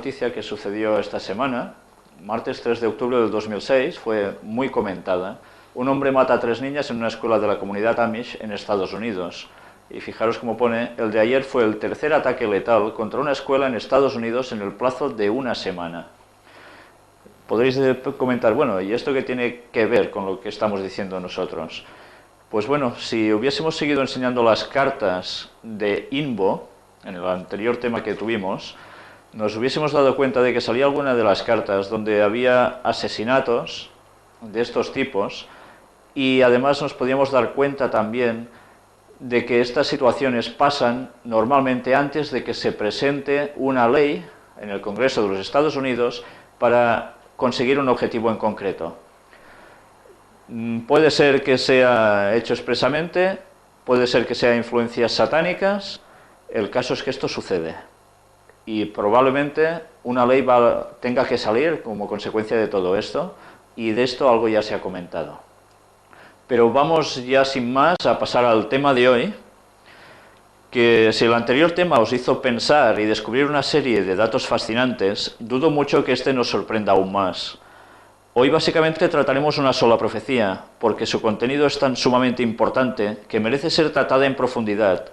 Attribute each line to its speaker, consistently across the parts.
Speaker 1: noticia que sucedió esta semana, martes 3 de octubre del 2006, fue muy comentada. Un hombre mata a 3 niñas en una escuela de la comunidad Amish en Estados Unidos. Y fijaros cómo pone, el de ayer fue el tercer ataque letal contra una escuela en Estados Unidos en el plazo de una semana. Podréis comentar, bueno, ¿y esto qué tiene que ver con lo que estamos diciendo nosotros? Pues bueno, si hubiésemos seguido enseñando las cartas de Invo, en el anterior tema que tuvimos, nos hubiésemos dado cuenta de que salía alguna de las cartas donde había asesinatos de estos tipos y además nos podíamos dar cuenta también de que estas situaciones pasan normalmente antes de que se presente una ley en el Congreso de los Estados Unidos para conseguir un objetivo en concreto. Puede ser que sea hecho expresamente, puede ser que sea influencias satánicas, el caso es que esto sucede. Y probablemente una ley tenga que salir como consecuencia de todo esto, y de esto algo ya se ha comentado. Pero vamos ya sin más a pasar al tema de hoy, que si el anterior tema os hizo pensar y descubrir una serie de datos fascinantes, dudo mucho que este nos sorprenda aún más. Hoy básicamente trataremos una sola profecía, porque su contenido es tan sumamente importante que merece ser tratada en profundidad.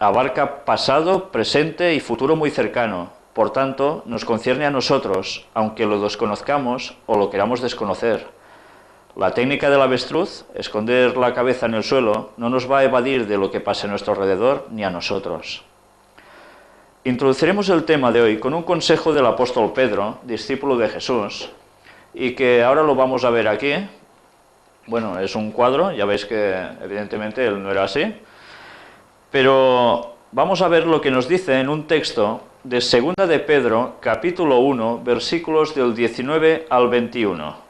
Speaker 1: Abarca pasado, presente y futuro muy cercano, por tanto, nos concierne a nosotros, aunque lo desconozcamos o lo queramos desconocer. La técnica del avestruz, esconder la cabeza en el suelo, no nos va a evadir de lo que pasa a nuestro alrededor ni a nosotros. Introduciremos el tema de hoy con un consejo del apóstol Pedro, discípulo de Jesús, y que ahora lo vamos a ver aquí. Bueno, es un cuadro, ya veis que evidentemente él no era así, pero vamos a ver lo que nos dice en un texto de 2 de Pedro, capítulo 1, versículos del 19 al 21.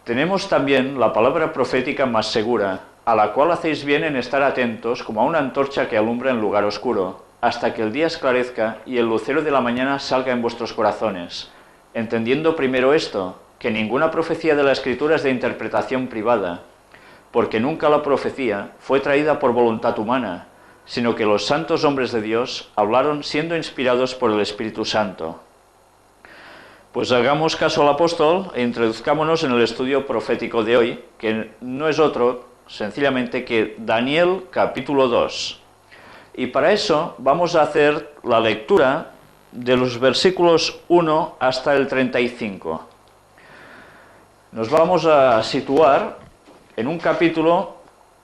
Speaker 1: Tenemos también la palabra profética más segura, a la cual hacéis bien en estar atentos como a una antorcha que alumbra en lugar oscuro, hasta que el día esclarezca y el lucero de la mañana salga en vuestros corazones, entendiendo primero esto, que ninguna profecía de la Escritura es de interpretación privada, porque nunca la profecía fue traída por voluntad humana, sino que los santos hombres de Dios hablaron siendo inspirados por el Espíritu Santo. Pues hagamos caso al apóstol e introduzcámonos en el estudio profético de hoy, que no es otro, sencillamente, que Daniel capítulo 2. Y para eso vamos a hacer la lectura de los versículos 1 hasta el 35. Nos vamos a situar en un capítulo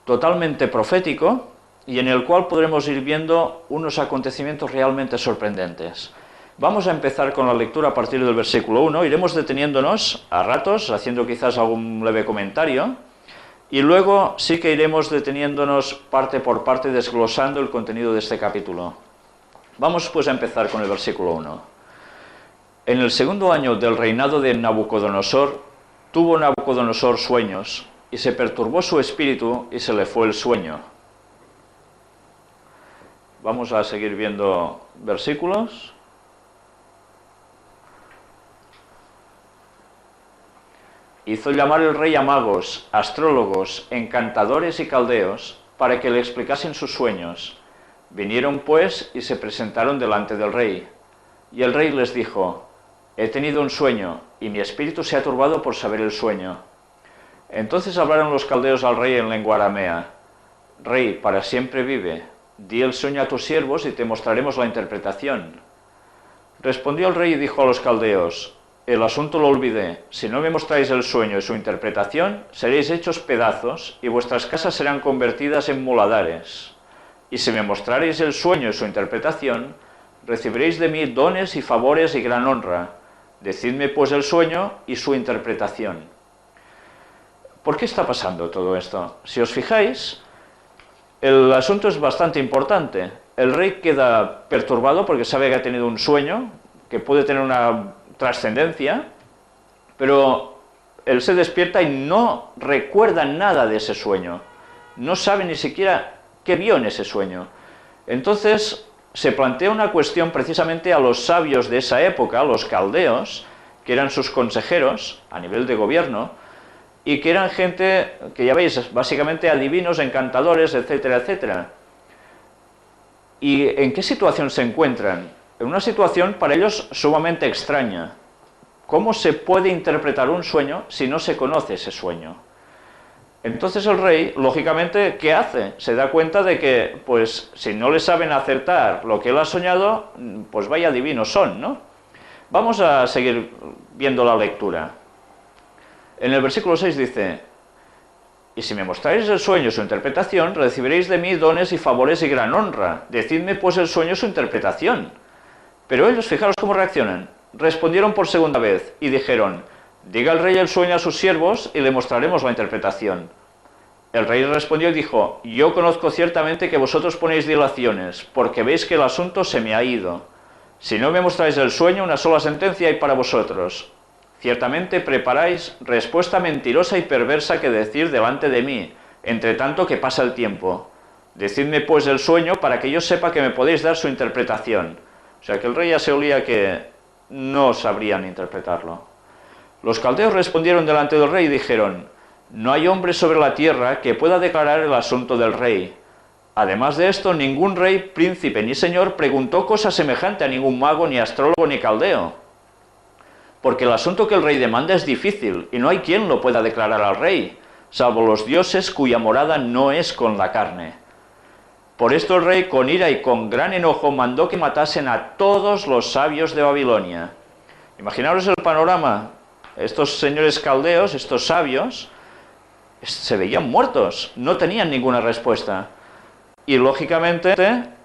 Speaker 1: totalmente profético y en el cual podremos ir viendo unos acontecimientos realmente sorprendentes. Vamos a empezar con la lectura a partir del versículo 1, iremos deteniéndonos a ratos, haciendo quizás algún leve comentario, y luego sí que iremos deteniéndonos parte por parte, desglosando el contenido de este capítulo. Vamos pues a empezar con el versículo 1. En el segundo año del reinado de Nabucodonosor, tuvo Nabucodonosor sueños, y se perturbó su espíritu y se le fue el sueño. Vamos a seguir viendo versículos. Hizo llamar el rey a magos, astrólogos, encantadores y caldeos, para que le explicasen sus sueños. Vinieron pues y se presentaron delante del rey. Y el rey les dijo: he tenido un sueño, y mi espíritu se ha turbado por saber el sueño. Entonces hablaron los caldeos al rey en lengua aramea: Rey, para siempre vive, di el sueño a tus siervos y te mostraremos la interpretación. Respondió el rey y dijo a los caldeos: el asunto lo olvidé, si no me mostráis el sueño y su interpretación, seréis hechos pedazos y vuestras casas serán convertidas en muladares. Y si me mostraréis el sueño y su interpretación, recibiréis de mí dones y favores y gran honra. Decidme pues el sueño y su interpretación. ¿Por qué está pasando todo esto? Si os fijáis, el asunto es bastante importante. El rey queda perturbado porque sabe que ha tenido un sueño, que puede tener una trascendencia, pero él se despierta y no recuerda nada de ese sueño. No sabe ni siquiera qué vio en ese sueño. Entonces se plantea una cuestión precisamente a los sabios de esa época, los caldeos, que eran sus consejeros a nivel de gobierno, y que eran gente que, ya veis, básicamente adivinos, encantadores, etcétera, etcétera. ¿Y en qué situación se encuentran? en una situación para ellos sumamente extraña. ¿Cómo se puede interpretar un sueño si no se conoce ese sueño? Entonces el rey, lógicamente, ¿qué hace? Se da cuenta de que, pues, si no le saben acertar lo que él ha soñado, pues vaya divinos son, ¿no? Vamos a seguir viendo la lectura. En el versículo 6 dice: y si me mostráis el sueño y su interpretación, recibiréis de mí dones y favores y gran honra. Decidme pues el sueño y su interpretación. Pero ellos, fijaros cómo reaccionan. Respondieron por segunda vez y dijeron: diga el rey el sueño a sus siervos y le mostraremos la interpretación. El rey respondió y dijo: yo conozco ciertamente que vosotros ponéis dilaciones, porque veis que el asunto se me ha ido. Si no me mostráis el sueño, una sola sentencia hay para vosotros. Ciertamente preparáis respuesta mentirosa y perversa que decir delante de mí, entre tanto que pasa el tiempo. Decidme pues el sueño para que yo sepa que me podéis dar su interpretación. O sea que el rey ya se olía que no sabrían interpretarlo. Los caldeos respondieron delante del rey y dijeron: no hay hombre sobre la tierra que pueda declarar el asunto del rey. Además de esto, ningún rey, príncipe ni señor preguntó cosa semejante a ningún mago, ni astrólogo, ni caldeo. Porque el asunto que el rey demanda es difícil, y no hay quien lo pueda declarar al rey, salvo los dioses cuya morada no es con la carne. Por esto el rey, con ira y con gran enojo, mandó que matasen a todos los sabios de Babilonia. Imaginaros el panorama. Estos señores caldeos, estos sabios, se veían muertos, no tenían ninguna respuesta. Y lógicamente,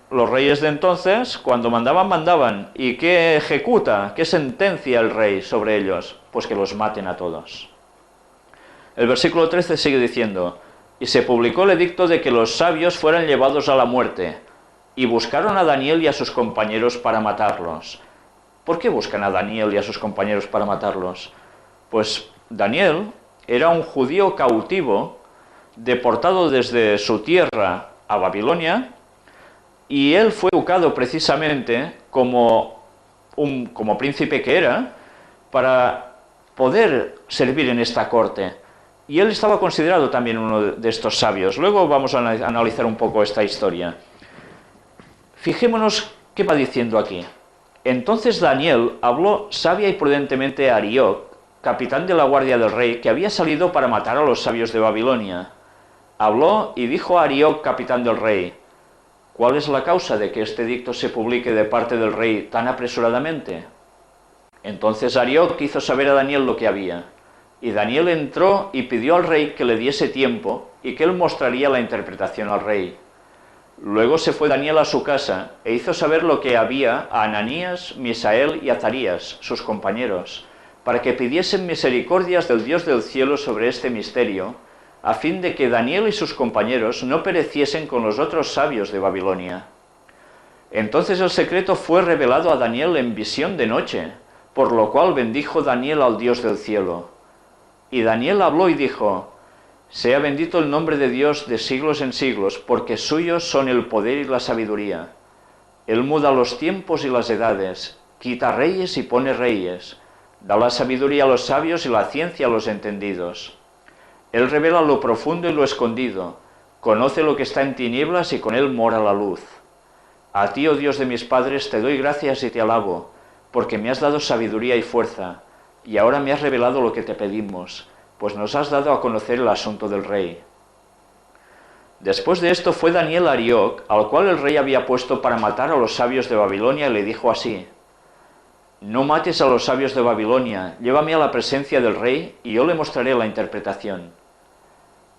Speaker 1: los reyes de entonces, cuando mandaban, mandaban. ¿Y qué ejecuta, qué sentencia el rey sobre ellos? Pues que los maten a todos. El versículo 13 sigue diciendo: y se publicó el edicto de que los sabios fueran llevados a la muerte, y buscaron a Daniel y a sus compañeros para matarlos. ¿Por qué buscan a Daniel y a sus compañeros para matarlos? Pues Daniel era un judío cautivo, deportado desde su tierra a Babilonia, y él fue educado precisamente como príncipe que era, para poder servir en esta corte. Y él estaba considerado también uno de estos sabios. Luego vamos a analizar un poco esta historia. Fijémonos qué va diciendo aquí. Entonces Daniel habló sabia y prudentemente a Arioc, capitán de la guardia del rey, que había salido para matar a los sabios de Babilonia. Habló y dijo a Arioc, capitán del rey: ¿cuál es la causa de que este edicto se publique de parte del rey tan apresuradamente? Entonces Arioc hizo saber a Daniel lo que había. Y Daniel entró y pidió al rey que le diese tiempo y que él mostraría la interpretación al rey. Luego se fue Daniel a su casa e hizo saber lo que había a Ananías, Misael y Azarías, sus compañeros, para que pidiesen misericordias del Dios del cielo sobre este misterio, a fin de que Daniel y sus compañeros no pereciesen con los otros sabios de Babilonia. Entonces el secreto fue revelado a Daniel en visión de noche, por lo cual bendijo Daniel al Dios del cielo. Y Daniel habló y dijo: sea bendito el nombre de Dios de siglos en siglos, porque suyos son el poder y la sabiduría. Él muda los tiempos y las edades, quita reyes y pone reyes, da la sabiduría a los sabios y la ciencia a los entendidos. Él revela lo profundo y lo escondido, conoce lo que está en tinieblas y con él mora la luz. A ti, oh Dios de mis padres, te doy gracias y te alabo, porque me has dado sabiduría y fuerza, y ahora me has revelado lo que te pedimos, pues nos has dado a conocer el asunto del rey. Después de esto fue Daniel a Arioc, al cual el rey había puesto para matar a los sabios de Babilonia, y le dijo así: no mates a los sabios de Babilonia, llévame a la presencia del rey, y yo le mostraré la interpretación.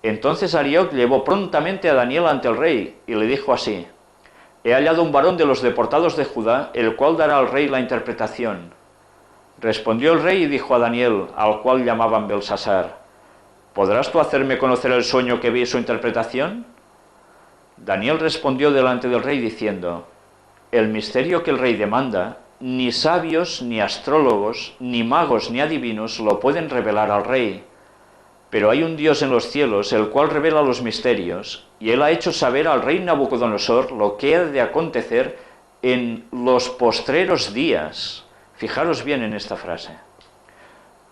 Speaker 1: Entonces Arioc llevó prontamente a Daniel ante el rey, y le dijo así: he hallado un varón de los deportados de Judá, el cual dará al rey la interpretación. Respondió el rey y dijo a Daniel, al cual llamaban Belsasar: ¿podrás tú hacerme conocer el sueño que vi y su interpretación? Daniel respondió delante del rey diciendo: el misterio que el rey demanda, ni sabios, ni astrólogos, ni magos, ni adivinos lo pueden revelar al rey. Pero hay un Dios en los cielos, el cual revela los misterios, y él ha hecho saber al rey Nabucodonosor lo que ha de acontecer en los postreros días. Fijaros bien en esta frase.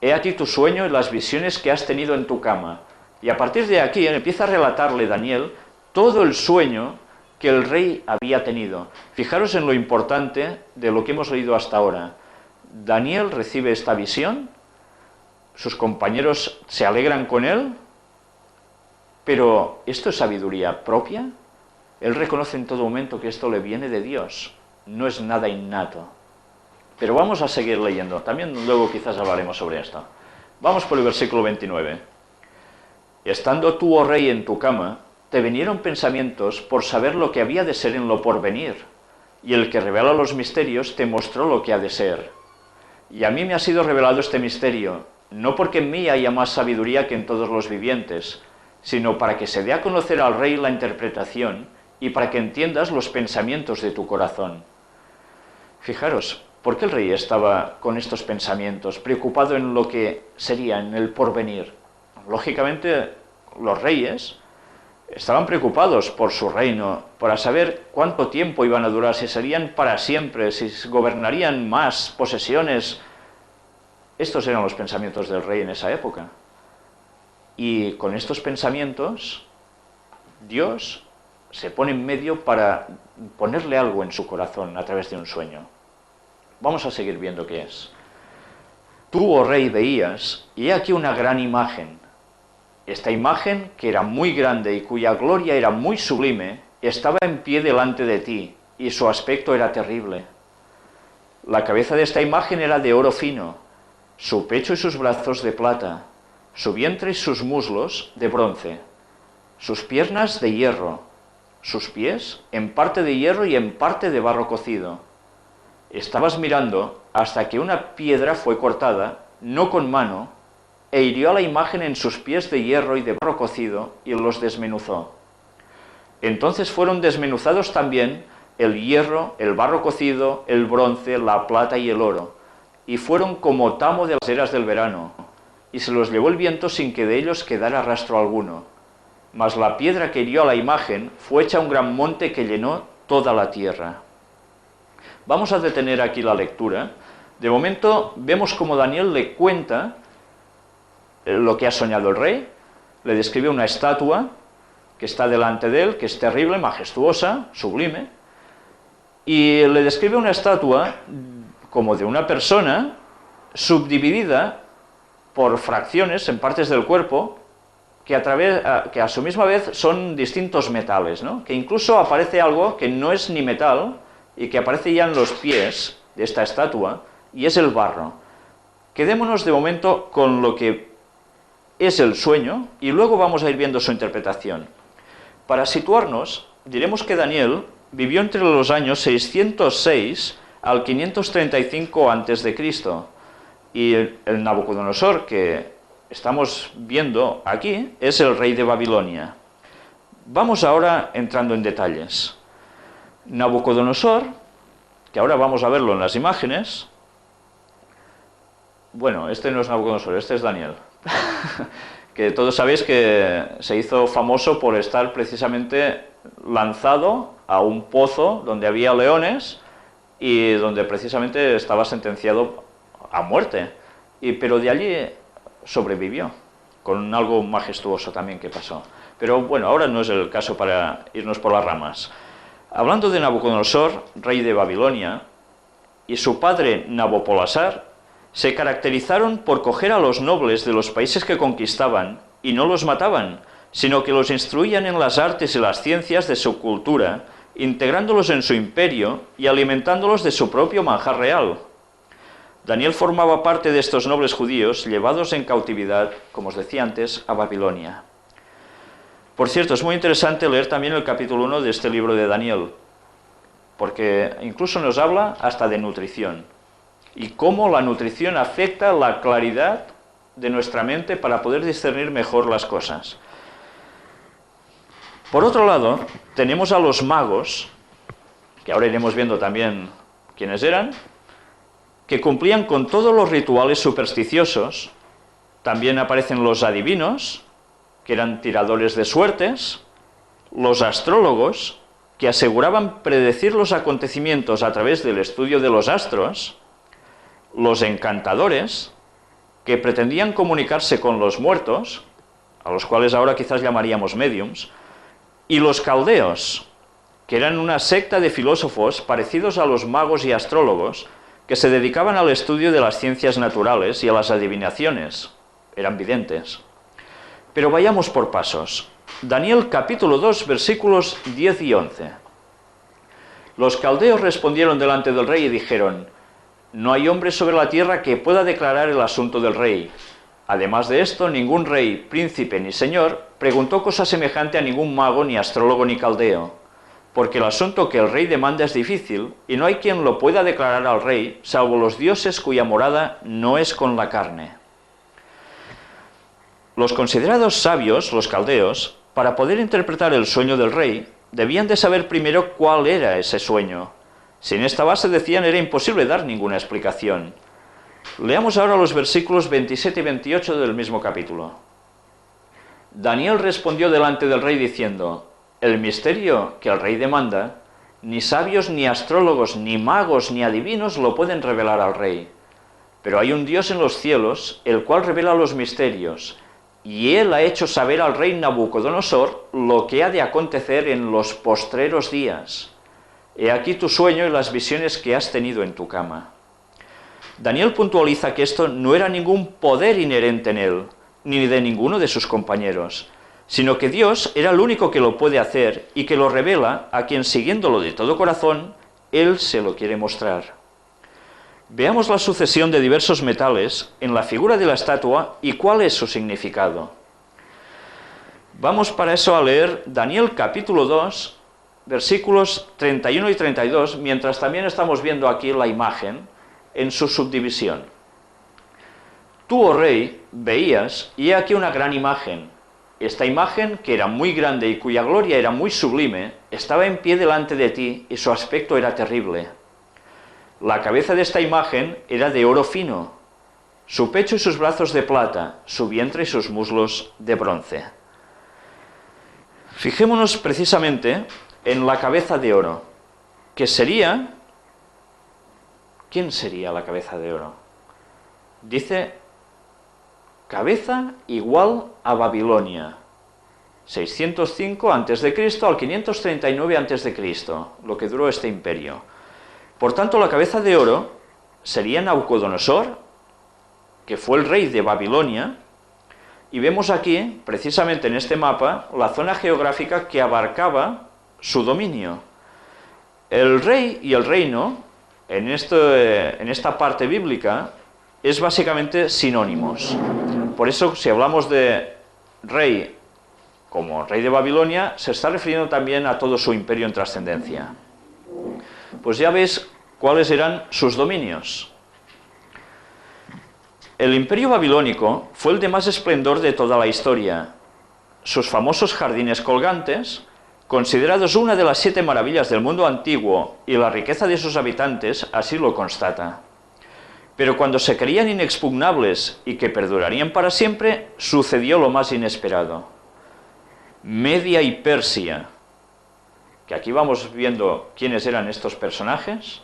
Speaker 1: He aquí tu sueño y las visiones que has tenido en tu cama. Y a partir de aquí empieza a relatarle Daniel todo el sueño que el rey había tenido. Fijaros en lo importante de lo que hemos leído hasta ahora. Daniel recibe esta visión, sus compañeros se alegran con él, pero ¿esto es sabiduría propia? Él reconoce en todo momento que esto le viene de Dios, no es nada innato. Pero vamos a seguir leyendo, también luego quizás hablaremos sobre esto. Vamos por el versículo 29. Estando tú, oh rey, en tu cama, te vinieron pensamientos por saber lo que había de ser en lo porvenir, y el que revela los misterios te mostró lo que ha de ser. Y a mí me ha sido revelado este misterio, no porque en mí haya más sabiduría que en todos los vivientes, sino para que se dé a conocer al rey la interpretación y para que entiendas los pensamientos de tu corazón. Fijaros, ¿por qué el rey estaba con estos pensamientos, preocupado en lo que sería, en el porvenir? Lógicamente, los reyes estaban preocupados por su reino, para saber cuánto tiempo iban a durar, si serían para siempre, si gobernarían más posesiones. Estos eran los pensamientos del rey en esa época. Y con estos pensamientos, Dios se pone en medio para ponerle algo en su corazón a través de un sueño. Vamos a seguir viendo qué es. Tú, oh rey, veías, y he aquí una gran imagen. Esta imagen, que era muy grande y cuya gloria era muy sublime, estaba en pie delante de ti, y su aspecto era terrible. La cabeza de esta imagen era de oro fino, su pecho y sus brazos de plata, su vientre y sus muslos de bronce, sus piernas de hierro, sus pies en parte de hierro y en parte de barro cocido. Estabas mirando hasta que una piedra fue cortada, no con mano, e hirió a la imagen en sus pies de hierro y de barro cocido, y los desmenuzó. Entonces fueron desmenuzados también el hierro, el barro cocido, el bronce, la plata y el oro, y fueron como tamo de las eras del verano, y se los llevó el viento sin que de ellos quedara rastro alguno. Mas la piedra que hirió a la imagen fue hecha un gran monte que llenó toda la tierra. Vamos a detener aquí la lectura. De momento vemos como Daniel le cuenta lo que ha soñado el rey, le describe una estatua que está delante de él, que es terrible, majestuosa, sublime, y le describe una estatua como de una persona subdividida por fracciones en partes del cuerpo que a su misma vez son distintos metales, ¿no? Que incluso aparece algo que no es ni metal y que aparece ya en los pies de esta estatua, y es el barro. Quedémonos de momento con lo que es el sueño, y luego vamos a ir viendo su interpretación. Para situarnos, diremos que Daniel vivió entre los años 606 al 535 a.C., y el Nabucodonosor que estamos viendo aquí es el rey de Babilonia. Vamos ahora entrando en detalles. Nabucodonosor, que ahora vamos a verlo en las imágenes. Bueno, este no es Nabucodonosor, este es Daniel. Que todos sabéis que se hizo famoso por estar precisamente lanzado a un pozo donde había leones y donde precisamente estaba sentenciado a muerte. Pero de allí sobrevivió, con algo majestuoso también que pasó. Pero bueno, ahora no es el caso para irnos por las ramas. Hablando de Nabucodonosor, rey de Babilonia, y su padre Nabopolassar, se caracterizaron por coger a los nobles de los países que conquistaban y no los mataban, sino que los instruían en las artes y las ciencias de su cultura, integrándolos en su imperio y alimentándolos de su propio manjar real. Daniel formaba parte de estos nobles judíos llevados en cautividad, como os decía antes, a Babilonia. Por cierto, es muy interesante leer también el capítulo 1 de este libro de Daniel, porque incluso nos habla hasta de nutrición, y cómo la nutrición afecta la claridad de nuestra mente para poder discernir mejor las cosas. Por otro lado, tenemos a los magos, que ahora iremos viendo también quiénes eran, que cumplían con todos los rituales supersticiosos. También aparecen los adivinos, que eran tiradores de suertes, los astrólogos, que aseguraban predecir los acontecimientos a través del estudio de los astros, los encantadores, que pretendían comunicarse con los muertos, a los cuales ahora quizás llamaríamos médiums, y los caldeos, que eran una secta de filósofos parecidos a los magos y astrólogos, que se dedicaban al estudio de las ciencias naturales y a las adivinaciones. Eran videntes. Pero vayamos por pasos. Daniel capítulo 2, versículos 10 y 11. Los caldeos respondieron delante del rey y dijeron: no hay hombre sobre la tierra que pueda declarar el asunto del rey. Además de esto, ningún rey, príncipe ni señor preguntó cosa semejante a ningún mago, ni astrólogo, ni caldeo, porque el asunto que el rey demanda es difícil, y no hay quien lo pueda declarar al rey, salvo los dioses cuya morada no es con la carne. Los considerados sabios, los caldeos, para poder interpretar el sueño del rey, debían de saber primero cuál era ese sueño. Sin esta base, decían, era imposible dar ninguna explicación. Leamos ahora los versículos 27 y 28 del mismo capítulo. Daniel respondió delante del rey diciendo: el misterio que el rey demanda, ni sabios, ni astrólogos, ni magos, ni adivinos lo pueden revelar al rey. Pero hay un Dios en los cielos, el cual revela los misterios, y él ha hecho saber al rey Nabucodonosor lo que ha de acontecer en los postreros días. He aquí tu sueño y las visiones que has tenido en tu cama. Daniel puntualiza que esto no era ningún poder inherente en él, ni de ninguno de sus compañeros, sino que Dios era el único que lo puede hacer y que lo revela a quien, siguiéndolo de todo corazón, él se lo quiere mostrar. Veamos la sucesión de diversos metales en la figura de la estatua y cuál es su significado. Vamos para eso a leer Daniel capítulo 2, versículos 31 y 32, mientras también estamos viendo aquí la imagen en su subdivisión. Tú, oh rey, veías, y he aquí una gran imagen. Esta imagen, que era muy grande y cuya gloria era muy sublime, estaba en pie delante de ti, y su aspecto era terrible. La cabeza de esta imagen era de oro fino, su pecho y sus brazos de plata, su vientre y sus muslos de bronce. Fijémonos precisamente en la cabeza de oro, que sería... ¿Quién sería la cabeza de oro? Dice, cabeza igual a Babilonia, 605 a.C. al 539 a.C., lo que duró este imperio. Por tanto, la cabeza de oro sería Nabucodonosor, que fue el rey de Babilonia, y vemos aquí, precisamente en este mapa, la zona geográfica que abarcaba su dominio. El rey y el reino, en esta parte bíblica, es básicamente sinónimos. Por eso, si hablamos de rey como rey de Babilonia, se está refiriendo también a todo su imperio en trascendencia. Pues ya veis cuáles eran sus dominios. El imperio babilónico fue el de más esplendor de toda la historia. Sus famosos jardines colgantes, considerados una de las 7 maravillas del mundo antiguo, y la riqueza de sus habitantes así lo constata. Pero cuando se creían inexpugnables y que perdurarían para siempre, sucedió lo más inesperado. Media y Persia, que aquí vamos viendo quiénes eran estos personajes,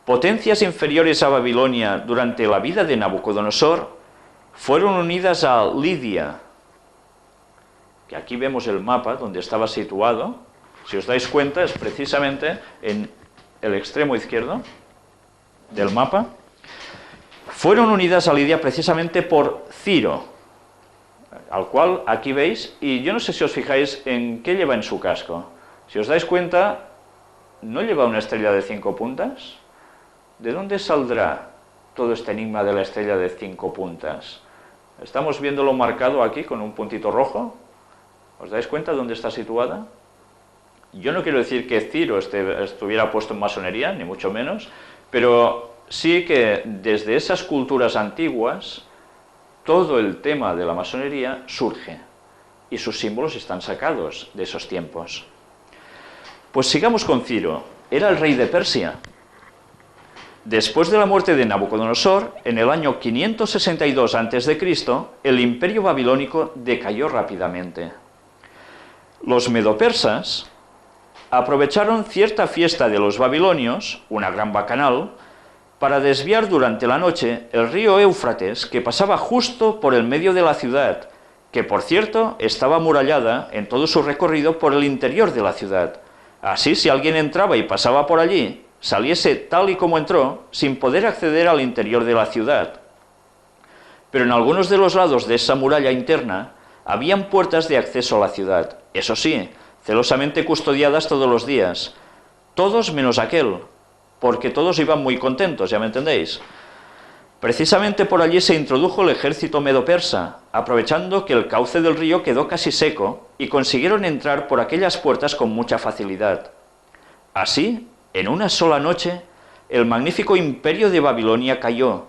Speaker 1: potencias inferiores a Babilonia durante la vida de Nabucodonosor, fueron unidas a Lidia, que aquí vemos el mapa donde estaba situado. Si os dais cuenta, es precisamente en el extremo izquierdo del mapa. Fueron unidas a Lidia precisamente por Ciro, al cual aquí veis, y yo no sé si os fijáis en qué lleva en su casco. Si os dais cuenta, ¿no lleva una estrella de 5 puntas? ¿De dónde saldrá todo este enigma de la estrella de 5 puntas? Estamos viéndolo marcado aquí con un puntito rojo. ¿Os dais cuenta dónde está situada? Yo no quiero decir que Ciro estuviera puesto en masonería, ni mucho menos, pero sí que desde esas culturas antiguas todo el tema de la masonería surge y sus símbolos están sacados de esos tiempos. Pues sigamos con Ciro. Era el rey de Persia. Después de la muerte de Nabucodonosor, en el año 562 a.C., el imperio babilónico decayó rápidamente. Los medopersas aprovecharon cierta fiesta de los babilonios, una gran bacanal, para desviar durante la noche el río Éufrates, que pasaba justo por el medio de la ciudad, que por cierto estaba amurallada en todo su recorrido por el interior de la ciudad, Así, si alguien entraba y pasaba por allí, saliese tal y como entró, sin poder acceder al interior de la ciudad. Pero en algunos de los lados de esa muralla interna habían puertas de acceso a la ciudad, eso sí, celosamente custodiadas todos los días, todos menos aquel, porque todos iban muy contentos, ¿ya me entendéis? Precisamente por allí se introdujo el ejército medo-persa, aprovechando que el cauce del río quedó casi seco, y consiguieron entrar por aquellas puertas con mucha facilidad. Así, en una sola noche, el magnífico imperio de Babilonia cayó,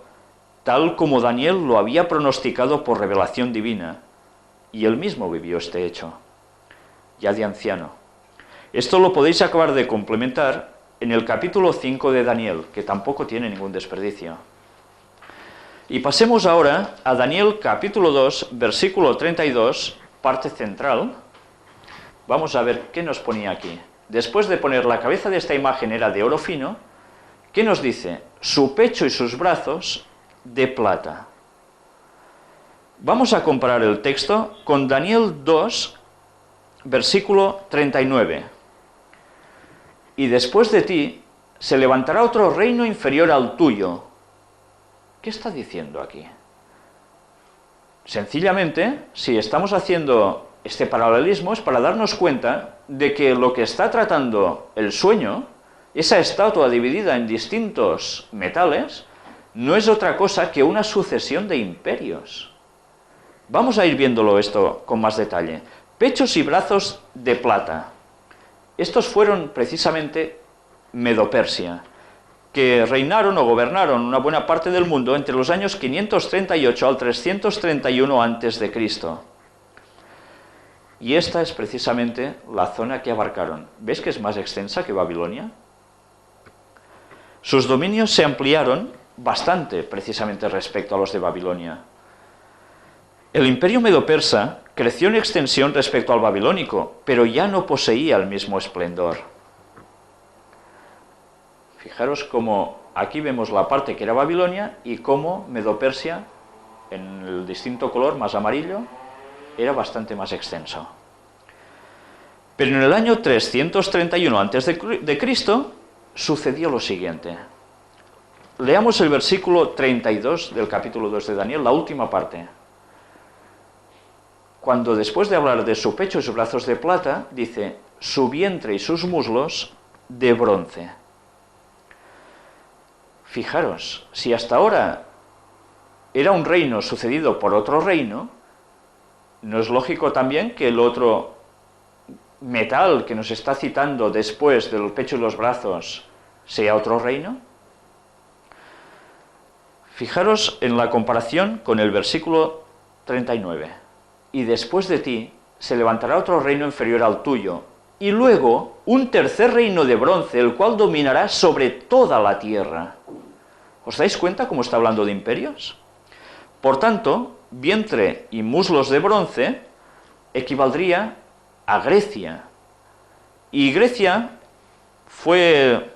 Speaker 1: tal como Daniel lo había pronosticado por revelación divina, y él mismo vivió este hecho, ya de anciano. Esto lo podéis acabar de complementar en el capítulo 5 de Daniel, que tampoco tiene ningún desperdicio. Y pasemos ahora a Daniel capítulo 2, versículo 32, parte central. Vamos a ver qué nos ponía aquí. Después de poner la cabeza de esta imagen era de oro fino, ¿qué nos dice? Su pecho y sus brazos de plata. Vamos a comparar el texto con Daniel 2, versículo 39. Y después de ti se levantará otro reino inferior al tuyo. ¿Qué está diciendo aquí? Sencillamente, si estamos haciendo este paralelismo es para darnos cuenta de que lo que está tratando el sueño, esa estatua dividida en distintos metales, no es otra cosa que una sucesión de imperios. Vamos a ir viéndolo esto con más detalle. Pechos y brazos de plata. Estos fueron precisamente Medo-Persia, que reinaron o gobernaron una buena parte del mundo entre los años 538 al 331 a.C. Y esta es precisamente la zona que abarcaron. ¿Ves que es más extensa que Babilonia? Sus dominios se ampliaron bastante precisamente respecto a los de Babilonia. El imperio medo-persa creció en extensión respecto al babilónico, pero ya no poseía el mismo esplendor. Fijaros cómo aquí vemos la parte que era Babilonia y cómo Medo-Persia, en el distinto color más amarillo, era bastante más extenso. Pero en el año 331 a.C. sucedió lo siguiente. Leamos el versículo 32 del capítulo 2 de Daniel, la última parte. Cuando después de hablar de su pecho y sus brazos de plata, dice, su vientre y sus muslos de bronce. Fijaros, si hasta ahora era un reino sucedido por otro reino, ¿no es lógico también que el otro metal que nos está citando después del pecho y los brazos sea otro reino? Fijaros en la comparación con el versículo 39. Y después de ti se levantará otro reino inferior al tuyo, y luego un tercer reino de bronce, el cual dominará sobre toda la tierra. ¿Os dais cuenta cómo está hablando de imperios? Por tanto, vientre y muslos de bronce equivaldría a Grecia. Y Grecia fue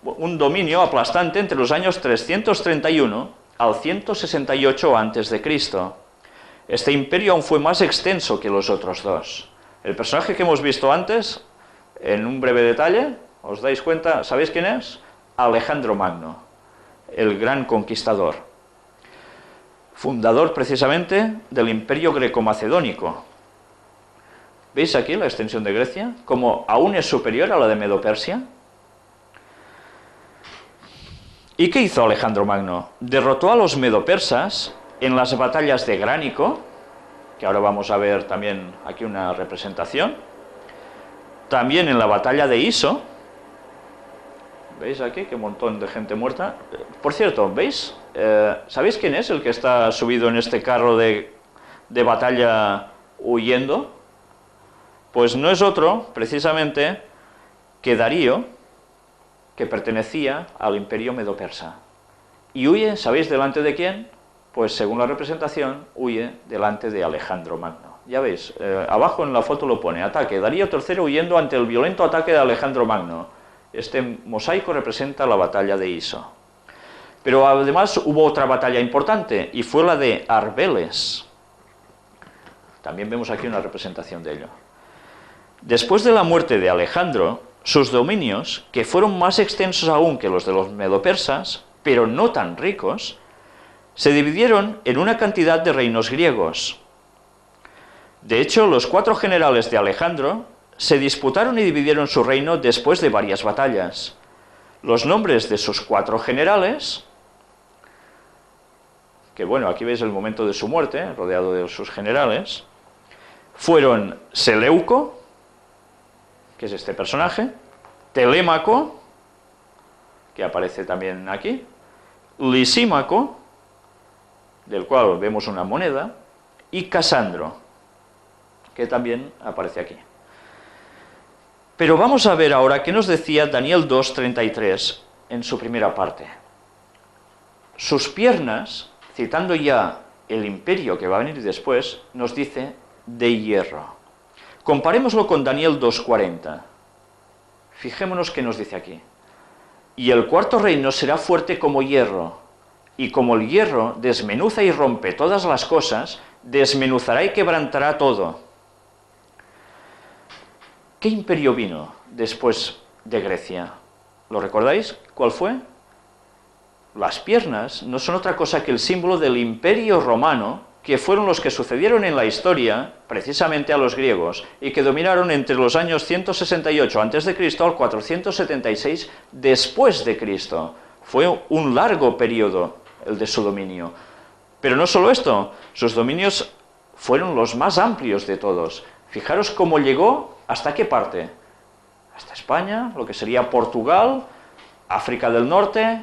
Speaker 1: un dominio aplastante entre los años 331 al 168 a.C. Este imperio aún fue más extenso que los otros dos. El personaje que hemos visto antes, en un breve detalle, ¿os dais cuenta? ¿Sabéis quién es? Alejandro Magno, el gran conquistador. Fundador precisamente del imperio greco-macedónico. ¿Veis aquí la extensión de Grecia? Como aún es superior a la de Medo-Persia. ¿Y qué hizo Alejandro Magno? Derrotó a los medo-persas en las batallas de Gránico, que ahora vamos a ver también aquí una representación, también en la batalla de Iso. ¿Veis aquí qué montón de gente muerta? Por cierto, ¿veis? ¿Sabéis quién es el que está subido en este carro de batalla huyendo? Pues no es otro, precisamente, que Darío, que pertenecía al imperio medo-persa. Y huye, ¿sabéis delante de quién? Pues según la representación, huye delante de Alejandro Magno. Ya veis, abajo en la foto lo pone, ataque, Darío III huyendo ante el violento ataque de Alejandro Magno. Este mosaico representa la batalla de Iso. Pero además hubo otra batalla importante, y fue la de Arbeles. También vemos aquí una representación de ello. Después de la muerte de Alejandro, sus dominios, que fueron más extensos aún que los de los medo-persas, pero no tan ricos, se dividieron en una cantidad de reinos griegos. De hecho, los 4 generales de Alejandro se disputaron y dividieron su reino después de varias batallas. Los nombres de sus 4 generales, que bueno, aquí veis el momento de su muerte, rodeado de sus generales, fueron Seleuco, que es este personaje, Telémaco, que aparece también aquí, Lisímaco, del cual vemos una moneda, y Casandro, que también aparece aquí. Pero vamos a ver ahora qué nos decía Daniel 2:33 en su primera parte. Sus piernas, citando ya el imperio que va a venir después, nos dice de hierro. Comparémoslo con Daniel 2:40. Fijémonos qué nos dice aquí. Y el cuarto reino será fuerte como hierro, y como el hierro desmenuza y rompe todas las cosas, desmenuzará y quebrantará todo. ¿Qué imperio vino después de Grecia? ¿Lo recordáis? ¿Cuál fue? Las piernas no son otra cosa que el símbolo del imperio romano, que fueron los que sucedieron en la historia, precisamente a los griegos, y que dominaron entre los años 168 a.C. al 476 después de Cristo. Fue un largo periodo el de su dominio. Pero no solo esto, sus dominios fueron los más amplios de todos. Fijaros cómo llegó, ¿hasta qué parte? Hasta España, lo que sería Portugal, África del Norte,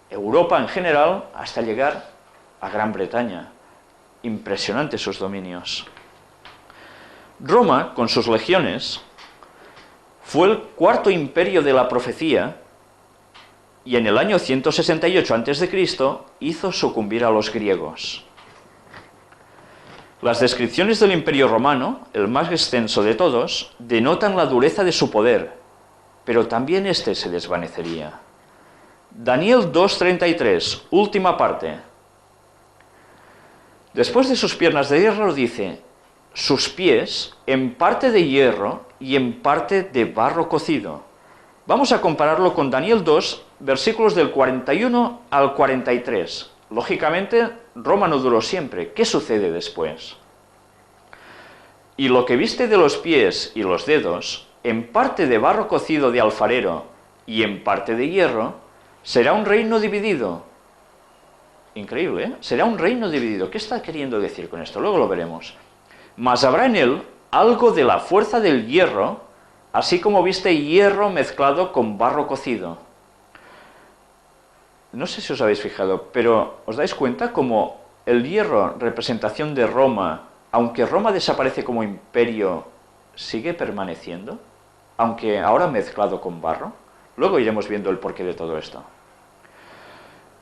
Speaker 1: Europa en general, hasta llegar a Gran Bretaña. Impresionantes sus dominios. Roma, con sus legiones, fue el cuarto imperio de la profecía, y en el año 168 a.C. hizo sucumbir a los griegos. Las descripciones del Imperio Romano, el más extenso de todos, denotan la dureza de su poder, pero también este se desvanecería. Daniel 2:33, última parte. Después de sus piernas de hierro dice, sus pies en parte de hierro y en parte de barro cocido. Vamos a compararlo con Daniel 2, versículos del 41 al 43. Lógicamente, Roma no duró siempre. ¿Qué sucede después? Y lo que viste de los pies y los dedos, en parte de barro cocido de alfarero y en parte de hierro, será un reino dividido. Increíble, ¿eh? Será un reino dividido. ¿Qué está queriendo decir con esto? Luego lo veremos. Mas habrá en él algo de la fuerza del hierro, así como viste hierro mezclado con barro cocido. No sé si os habéis fijado, pero ¿os dais cuenta cómo el hierro, representación de Roma, aunque Roma desaparece como imperio, sigue permaneciendo? Aunque ahora mezclado con barro. Luego iremos viendo el porqué de todo esto.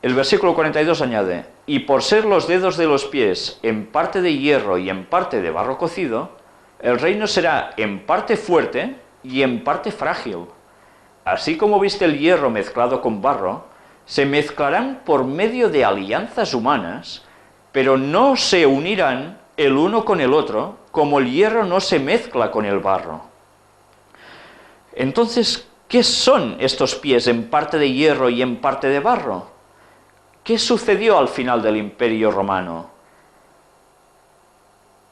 Speaker 1: El versículo 42 añade, y por ser los dedos de los pies en parte de hierro y en parte de barro cocido, el reino será en parte fuerte y en parte frágil. Así como viste el hierro mezclado con barro, se mezclarán por medio de alianzas humanas, pero no se unirán el uno con el otro, como el hierro no se mezcla con el barro. Entonces, ¿qué son estos pies en parte de hierro y en parte de barro? ¿Qué sucedió al final del Imperio Romano?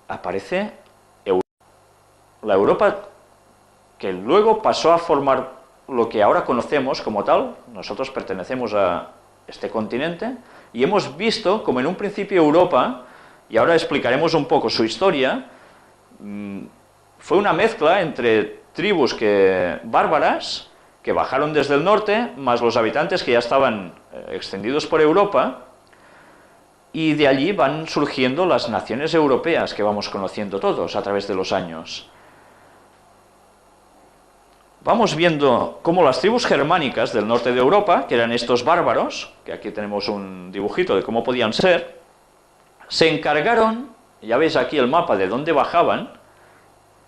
Speaker 1: Aparece la Europa que luego pasó a formar lo que ahora conocemos como tal. Nosotros pertenecemos a este continente y hemos visto como en un principio Europa, y ahora explicaremos un poco su historia, fue una mezcla entre tribus bárbaras que bajaron desde el norte, más los habitantes que ya estaban extendidos por Europa, y de allí van surgiendo las naciones europeas que vamos conociendo todos a través de los años. Vamos viendo cómo las tribus germánicas del norte de Europa, que eran estos bárbaros, que aquí tenemos un dibujito de cómo podían ser, se encargaron, ya veis aquí el mapa de dónde bajaban,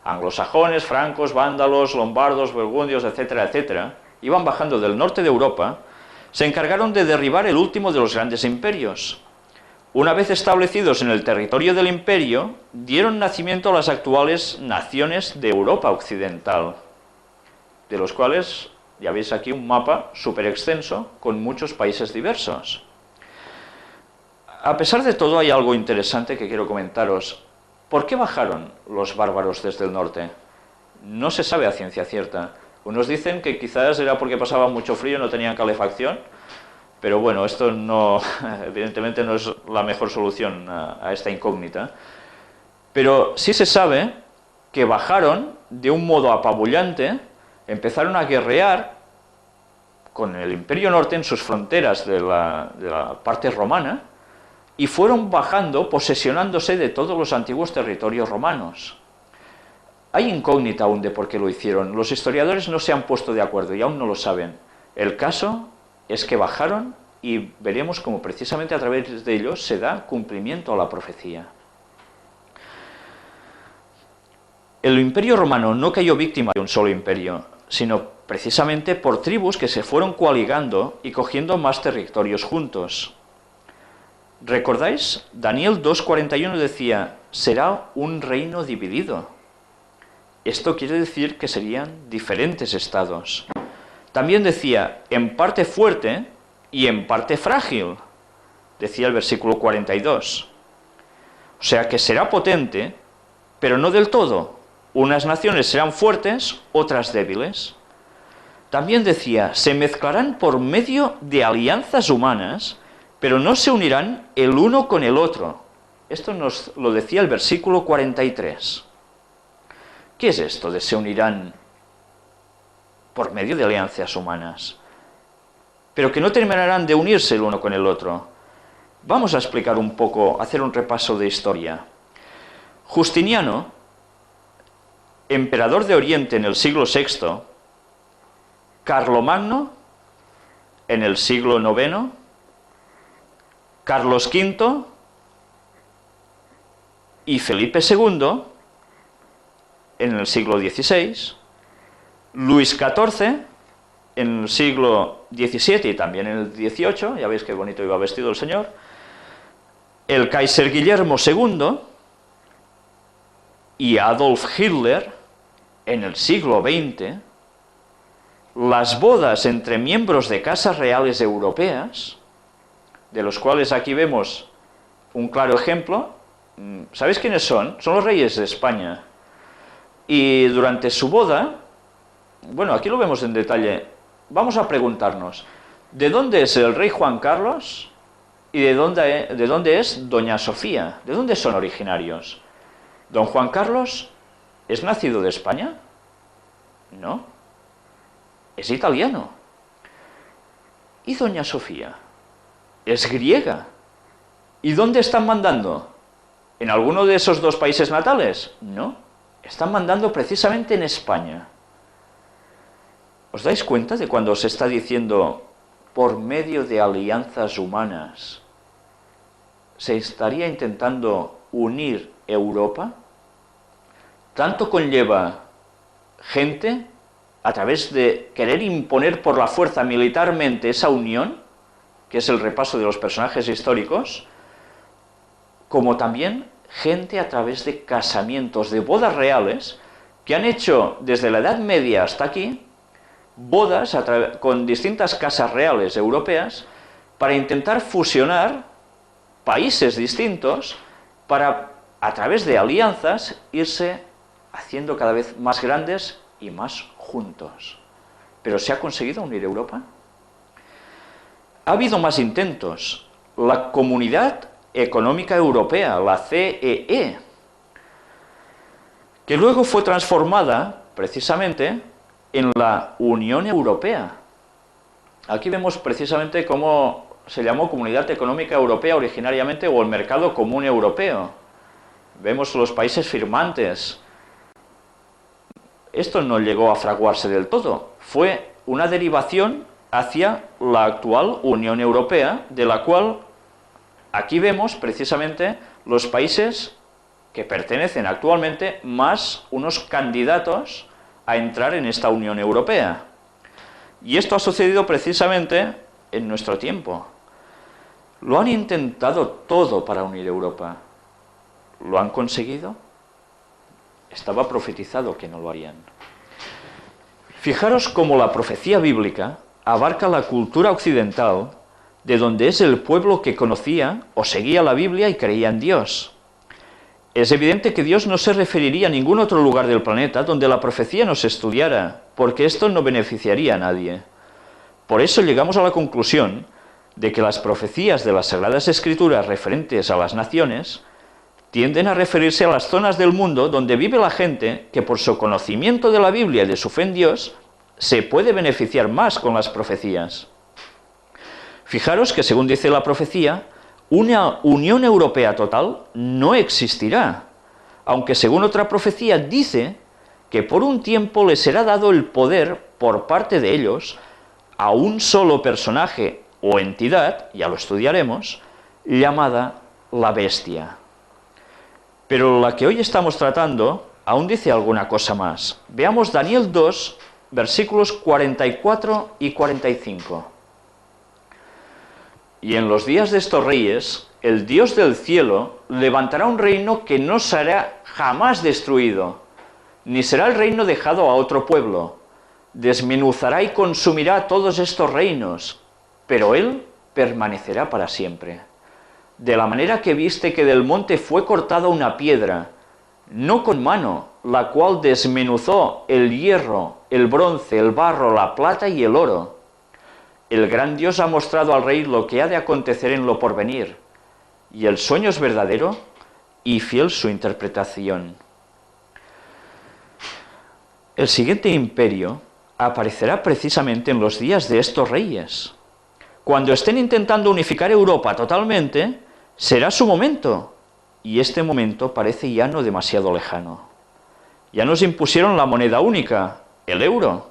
Speaker 1: anglosajones, francos, vándalos, lombardos, burgundios, etcétera, etcétera, iban bajando del norte de Europa, se encargaron de derribar el último de los grandes imperios. Una vez establecidos en el territorio del imperio, dieron nacimiento a las actuales naciones de Europa occidental. de los cuales ya veis aquí un mapa súper extenso con muchos países diversos. A pesar de todo, hay algo interesante que quiero comentaros. ¿Por qué bajaron los bárbaros desde el norte? No se sabe a ciencia cierta. Unos dicen que quizás era porque pasaba mucho frío y no tenían calefacción, pero bueno, esto no, evidentemente no es la mejor solución a esta incógnita. Pero sí se sabe que bajaron de un modo apabullante, empezaron a guerrear con el Imperio Norte en sus fronteras de la parte romana, y fueron bajando, posesionándose de todos los antiguos territorios romanos. Hay incógnita aún de por qué lo hicieron. Los historiadores no se han puesto de acuerdo y aún no lo saben. El caso es que bajaron y veremos cómo precisamente a través de ellos se da cumplimiento a la profecía. El Imperio Romano no cayó víctima de un solo imperio, sino precisamente por tribus que se fueron coaligando y cogiendo más territorios juntos. ¿Recordáis? Daniel 2:41 decía, será un reino dividido. Esto quiere decir que serían diferentes estados. También decía, en parte fuerte y en parte frágil, decía el versículo 42. O sea que será potente, pero no del todo. Unas naciones serán fuertes, otras débiles. También decía, se mezclarán por medio de alianzas humanas, pero no se unirán el uno con el otro. Esto nos lo decía el versículo 43. ¿Qué es esto de se unirán por medio de alianzas humanas? Pero que no terminarán de unirse el uno con el otro. Vamos a explicar un poco, hacer un repaso de historia. Justiniano, emperador de Oriente en el siglo VI, Carlomagno en el siglo IX, Carlos V y Felipe II en el siglo XVI, Luis XIV en el siglo XVII y también en el XVIII, ya veis qué bonito iba vestido el señor, el Kaiser Guillermo II y Adolf Hitler en el siglo XX, las bodas entre miembros de casas reales europeas, de los cuales aquí vemos un claro ejemplo. ¿Sabéis quiénes son? Son los reyes de España. Y durante su boda, bueno, aquí lo vemos en detalle, vamos a preguntarnos, ¿de dónde es el rey Juan Carlos y de dónde es doña Sofía? ¿De dónde son originarios? ¿Don Juan Carlos es nacido de España? No, es italiano. ¿Y doña Sofía? Es griega. ¿Y dónde están mandando? ¿En alguno de esos dos países natales? No, están mandando precisamente en España. ¿Os dais cuenta de cuando se está diciendo por medio de alianzas humanas se estaría intentando unir Europa? Tanto conlleva gente a través de querer imponer por la fuerza militarmente esa unión, que es el repaso de los personajes históricos, como también gente a través de casamientos, de bodas reales, que han hecho desde la Edad Media hasta aquí, bodas con distintas casas reales europeas, para intentar fusionar países distintos, para, a través de alianzas, irse haciendo cada vez más grandes y más juntos. ¿Pero se ha conseguido unir Europa? Ha habido más intentos. La Comunidad Económica Europea, la CEE, que luego fue transformada precisamente en la Unión Europea. Aquí vemos precisamente cómo se llamó Comunidad Económica Europea originariamente, o el Mercado Común Europeo. Vemos los países firmantes. Esto no llegó a fraguarse del todo, fue una derivación hacia la actual Unión Europea, de la cual aquí vemos precisamente los países que pertenecen actualmente, más unos candidatos a entrar en esta Unión Europea. Y esto ha sucedido precisamente en nuestro tiempo. Lo han intentado todo para unir Europa. ¿Lo han conseguido? Estaba profetizado que no lo harían. Fijaros cómo la profecía bíblica abarca la cultura occidental, de donde es el pueblo que conocía o seguía la Biblia y creía en Dios. Es evidente que Dios no se referiría a ningún otro lugar del planeta donde la profecía no se estudiara, porque esto no beneficiaría a nadie. Por eso llegamos a la conclusión de que las profecías de las Sagradas Escrituras referentes a las naciones tienden a referirse a las zonas del mundo donde vive la gente que por su conocimiento de la Biblia y de su fe en Dios se puede beneficiar más con las profecías. Fijaros que, según dice la profecía, una Unión Europea total no existirá, aunque según otra profecía dice que por un tiempo les será dado el poder por parte de ellos a un solo personaje o entidad, ya lo estudiaremos, llamada la bestia. Pero la que hoy estamos tratando aún dice alguna cosa más. Veamos Daniel 2, versículos 44 y 45. Y en los días de estos reyes, el Dios del cielo levantará un reino que no será jamás destruido, ni será el reino dejado a otro pueblo. Desmenuzará y consumirá todos estos reinos, pero él permanecerá para siempre. De la manera que viste que del monte fue cortada una piedra, no con mano, la cual desmenuzó el hierro, el bronce, el barro, la plata y el oro. El gran Dios ha mostrado al rey lo que ha de acontecer en lo porvenir, y el sueño es verdadero y fiel su interpretación. El siguiente imperio aparecerá precisamente en los días de estos reyes. Cuando estén intentando unificar Europa totalmente, será su momento, y este momento parece ya no demasiado lejano. Ya nos impusieron la moneda única, el euro,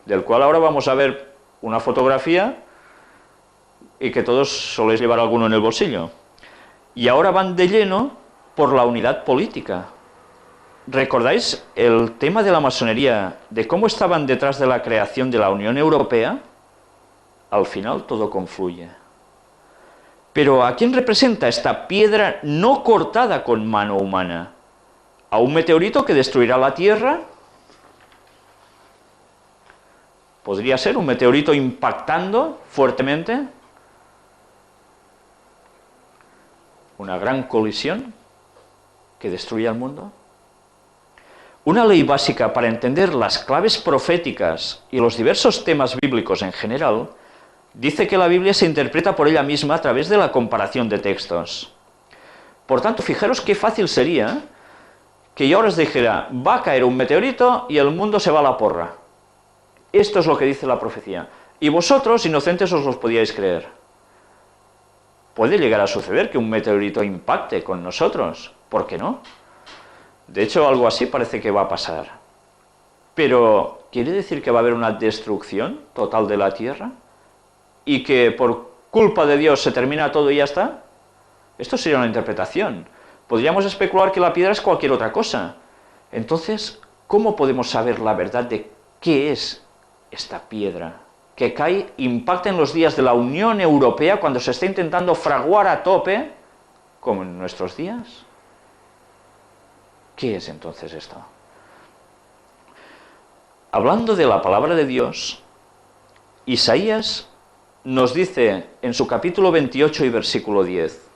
Speaker 1: del cual ahora vamos a ver una fotografía y que todos soléis llevar alguno en el bolsillo. Y ahora van de lleno por la unidad política. ¿Recordáis el tema de la masonería, de cómo estaban detrás de la creación de la Unión Europea? Al final todo confluye. Pero ¿a quién representa esta piedra no cortada con mano humana? ¿A un meteorito que destruirá la Tierra? ¿Podría ser un meteorito impactando fuertemente? ¿Una gran colisión que destruye al mundo? Una ley básica para entender las claves proféticas y los diversos temas bíblicos en general dice que la Biblia se interpreta por ella misma a través de la comparación de textos. Por tanto, fijaros qué fácil sería que yo ahora os dijera, va a caer un meteorito y el mundo se va a la porra. Esto es lo que dice la profecía. Y vosotros, inocentes, os los podíais creer. Puede llegar a suceder que un meteorito impacte con nosotros. ¿Por qué no? De hecho, algo así parece que va a pasar. Pero, ¿quiere decir que va a haber una destrucción total de la Tierra? ¿Y que por culpa de Dios se termina todo y ya está? Esto sería una interpretación. Podríamos especular que la piedra es cualquier otra cosa. Entonces, ¿cómo podemos saber la verdad de qué es esta piedra que cae, impacta en los días de la Unión Europea cuando se está intentando fraguar a tope, como en nuestros días? ¿Qué es entonces esto? Hablando de la palabra de Dios, Isaías nos dice en su capítulo 28 y versículo 10.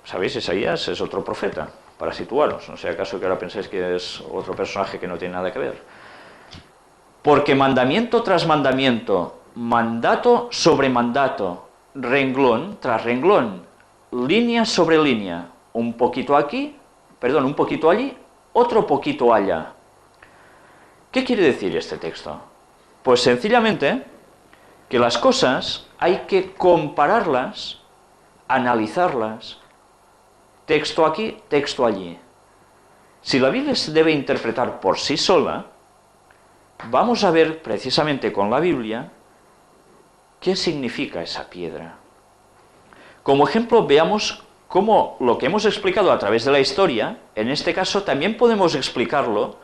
Speaker 1: ¿Sabéis? Isaías es otro profeta, para situaros. No sea acaso que ahora penséis que es otro personaje que no tiene nada que ver. Porque mandamiento tras mandamiento, mandato sobre mandato, renglón tras renglón, línea sobre línea, un poquito aquí, un poquito allí, otro poquito allá. ¿Qué quiere decir este texto? Pues sencillamente que las cosas hay que compararlas, analizarlas, texto aquí, texto allí. Si la Biblia se debe interpretar por sí sola, vamos a ver precisamente con la Biblia qué significa esa piedra. Como ejemplo, veamos cómo lo que hemos explicado a través de la historia, en este caso también podemos explicarlo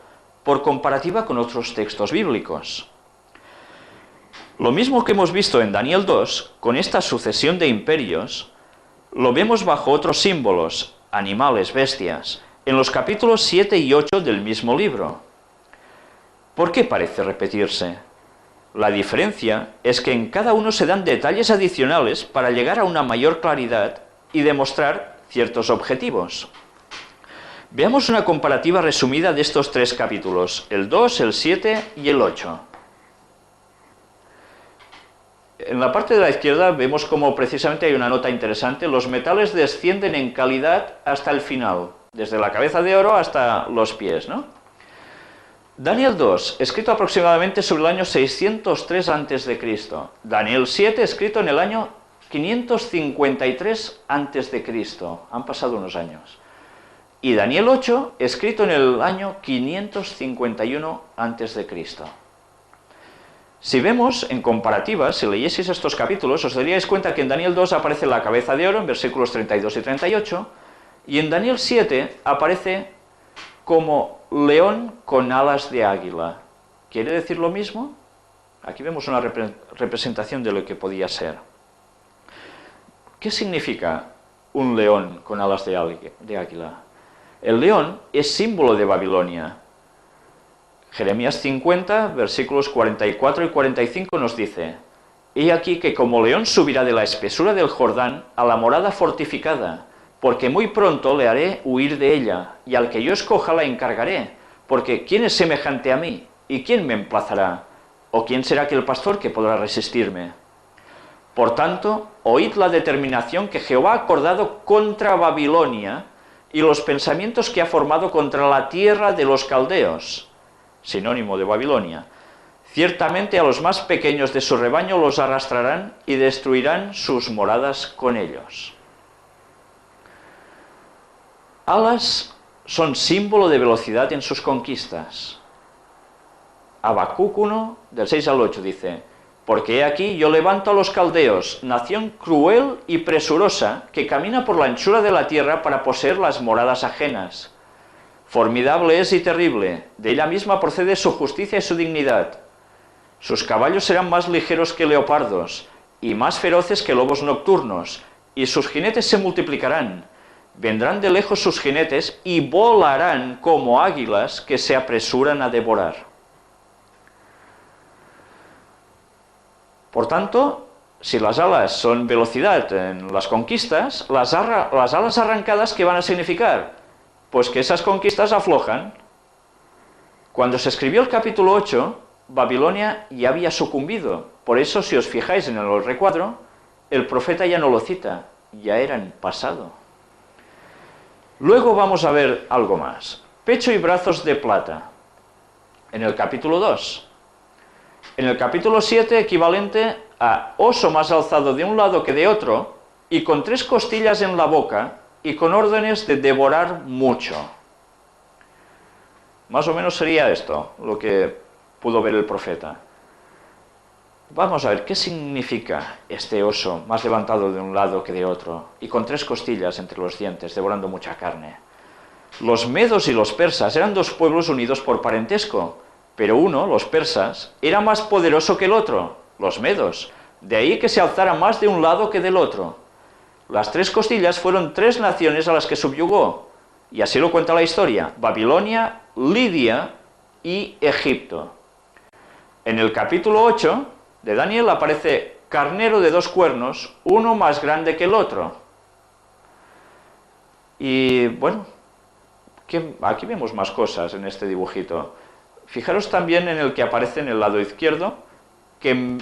Speaker 1: por comparativa con otros textos bíblicos. Lo mismo que hemos visto en Daniel 2, con esta sucesión de imperios, lo vemos bajo otros símbolos, animales, bestias, en los capítulos 7 y 8 del mismo libro. ¿Por qué parece repetirse? La diferencia es que en cada uno se dan detalles adicionales para llegar a una mayor claridad y demostrar ciertos objetivos. Veamos una comparativa resumida de estos tres capítulos, el 2, el 7 y el 8. En la parte de la izquierda vemos como precisamente hay una nota interesante: los metales descienden en calidad hasta el final, desde la cabeza de oro hasta los pies, ¿no? Daniel 2, escrito aproximadamente sobre el año 603 a.C. Daniel 7, escrito en el año 553 a.C. Han pasado unos años. Y Daniel 8, escrito en el año 551 a.C. Si vemos en comparativa, si leyeseis estos capítulos, os daríais cuenta que en Daniel 2 aparece la cabeza de oro en versículos 32 y 38, y en Daniel 7 aparece como león con alas de águila. ¿Quiere decir lo mismo? Aquí vemos una representación de lo que podía ser. ¿Qué significa un león con alas de águila? El león es símbolo de Babilonia. Jeremías 50, versículos 44 y 45 nos dice: «He aquí que como león subirá de la espesura del Jordán a la morada fortificada, porque muy pronto le haré huir de ella, y al que yo escoja la encargaré, porque ¿quién es semejante a mí? ¿Y quién me emplazará? ¿O quién será aquel pastor que podrá resistirme? Por tanto, oíd la determinación que Jehová ha acordado contra Babilonia y los pensamientos que ha formado contra la tierra de los caldeos», sinónimo de Babilonia. «Ciertamente a los más pequeños de su rebaño los arrastrarán y destruirán sus moradas con ellos». Alas son símbolo de velocidad en sus conquistas. Habacuc 1, del 6 al 8 dice: «Porque he aquí yo levanto a los caldeos, nación cruel y presurosa, que camina por la anchura de la tierra para poseer las moradas ajenas. Formidable es y terrible, de ella misma procede su justicia y su dignidad. Sus caballos serán más ligeros que leopardos, y más feroces que lobos nocturnos, y sus jinetes se multiplicarán. Vendrán de lejos sus jinetes, y volarán como águilas que se apresuran a devorar». Por tanto, si las alas son velocidad en las conquistas, las alas arrancadas, ¿qué van a significar? Pues que esas conquistas aflojan. Cuando se escribió el capítulo 8, Babilonia ya había sucumbido. Por eso, si os fijáis en el recuadro, el profeta ya no lo cita, ya era en pasado. Luego vamos a ver algo más. Pecho y brazos de plata, en el capítulo 2. En el capítulo 7, equivalente a oso más alzado de un lado que de otro, y con 3 costillas en la boca, y con órdenes de devorar mucho. Más o menos sería esto lo que pudo ver el profeta. Vamos a ver, ¿qué significa este oso más levantado de un lado que de otro, y con 3 costillas entre los dientes, devorando mucha carne? Los medos y los persas eran 2 pueblos unidos por parentesco, pero uno, los persas, era más poderoso que el otro, los medos, de ahí que se alzara más de un lado que del otro. Las 3 costillas fueron 3 naciones a las que subyugó, y así lo cuenta la historia: Babilonia, Lidia y Egipto. En el capítulo 8 de Daniel aparece carnero de 2 cuernos, uno más grande que el otro. Y bueno, aquí vemos más cosas en este dibujito. Fijaros también en el que aparece en el lado izquierdo, que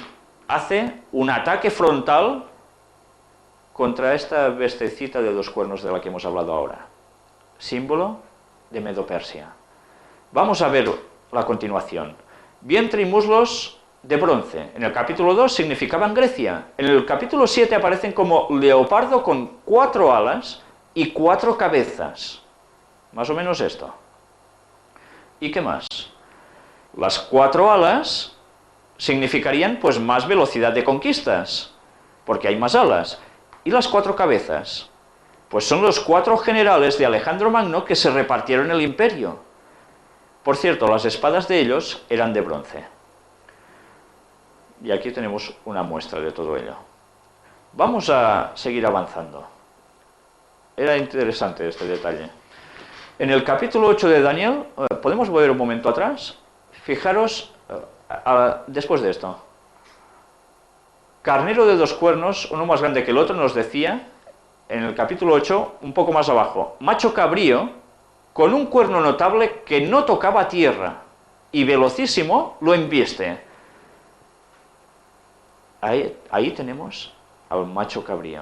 Speaker 1: hace un ataque frontal contra esta bestecita de 2 cuernos de la que hemos hablado ahora, símbolo de Medo-Persia. Vamos a ver la continuación. Vientre y muslos de bronce. En el capítulo 2 significaban Grecia. En el capítulo 7 aparecen como leopardo con 4 alas y 4 cabezas. Más o menos esto. ¿Y qué más? Las 4 alas significarían pues más velocidad de conquistas, porque hay más alas. ¿Y las 4 cabezas? Pues son los 4 generales de Alejandro Magno que se repartieron el imperio. Por cierto, las espadas de ellos eran de bronce. Y aquí tenemos una muestra de todo ello. Vamos a seguir avanzando. Era interesante este detalle. En el capítulo 8 de Daniel, ¿podemos volver un momento atrás? fijaros, después de esto, carnero de dos cuernos, uno más grande que el otro, nos decía, en el capítulo 8, un poco más abajo, macho cabrío, con un cuerno notable que no tocaba tierra, y velocísimo lo embiste. Ahí tenemos al macho cabrío.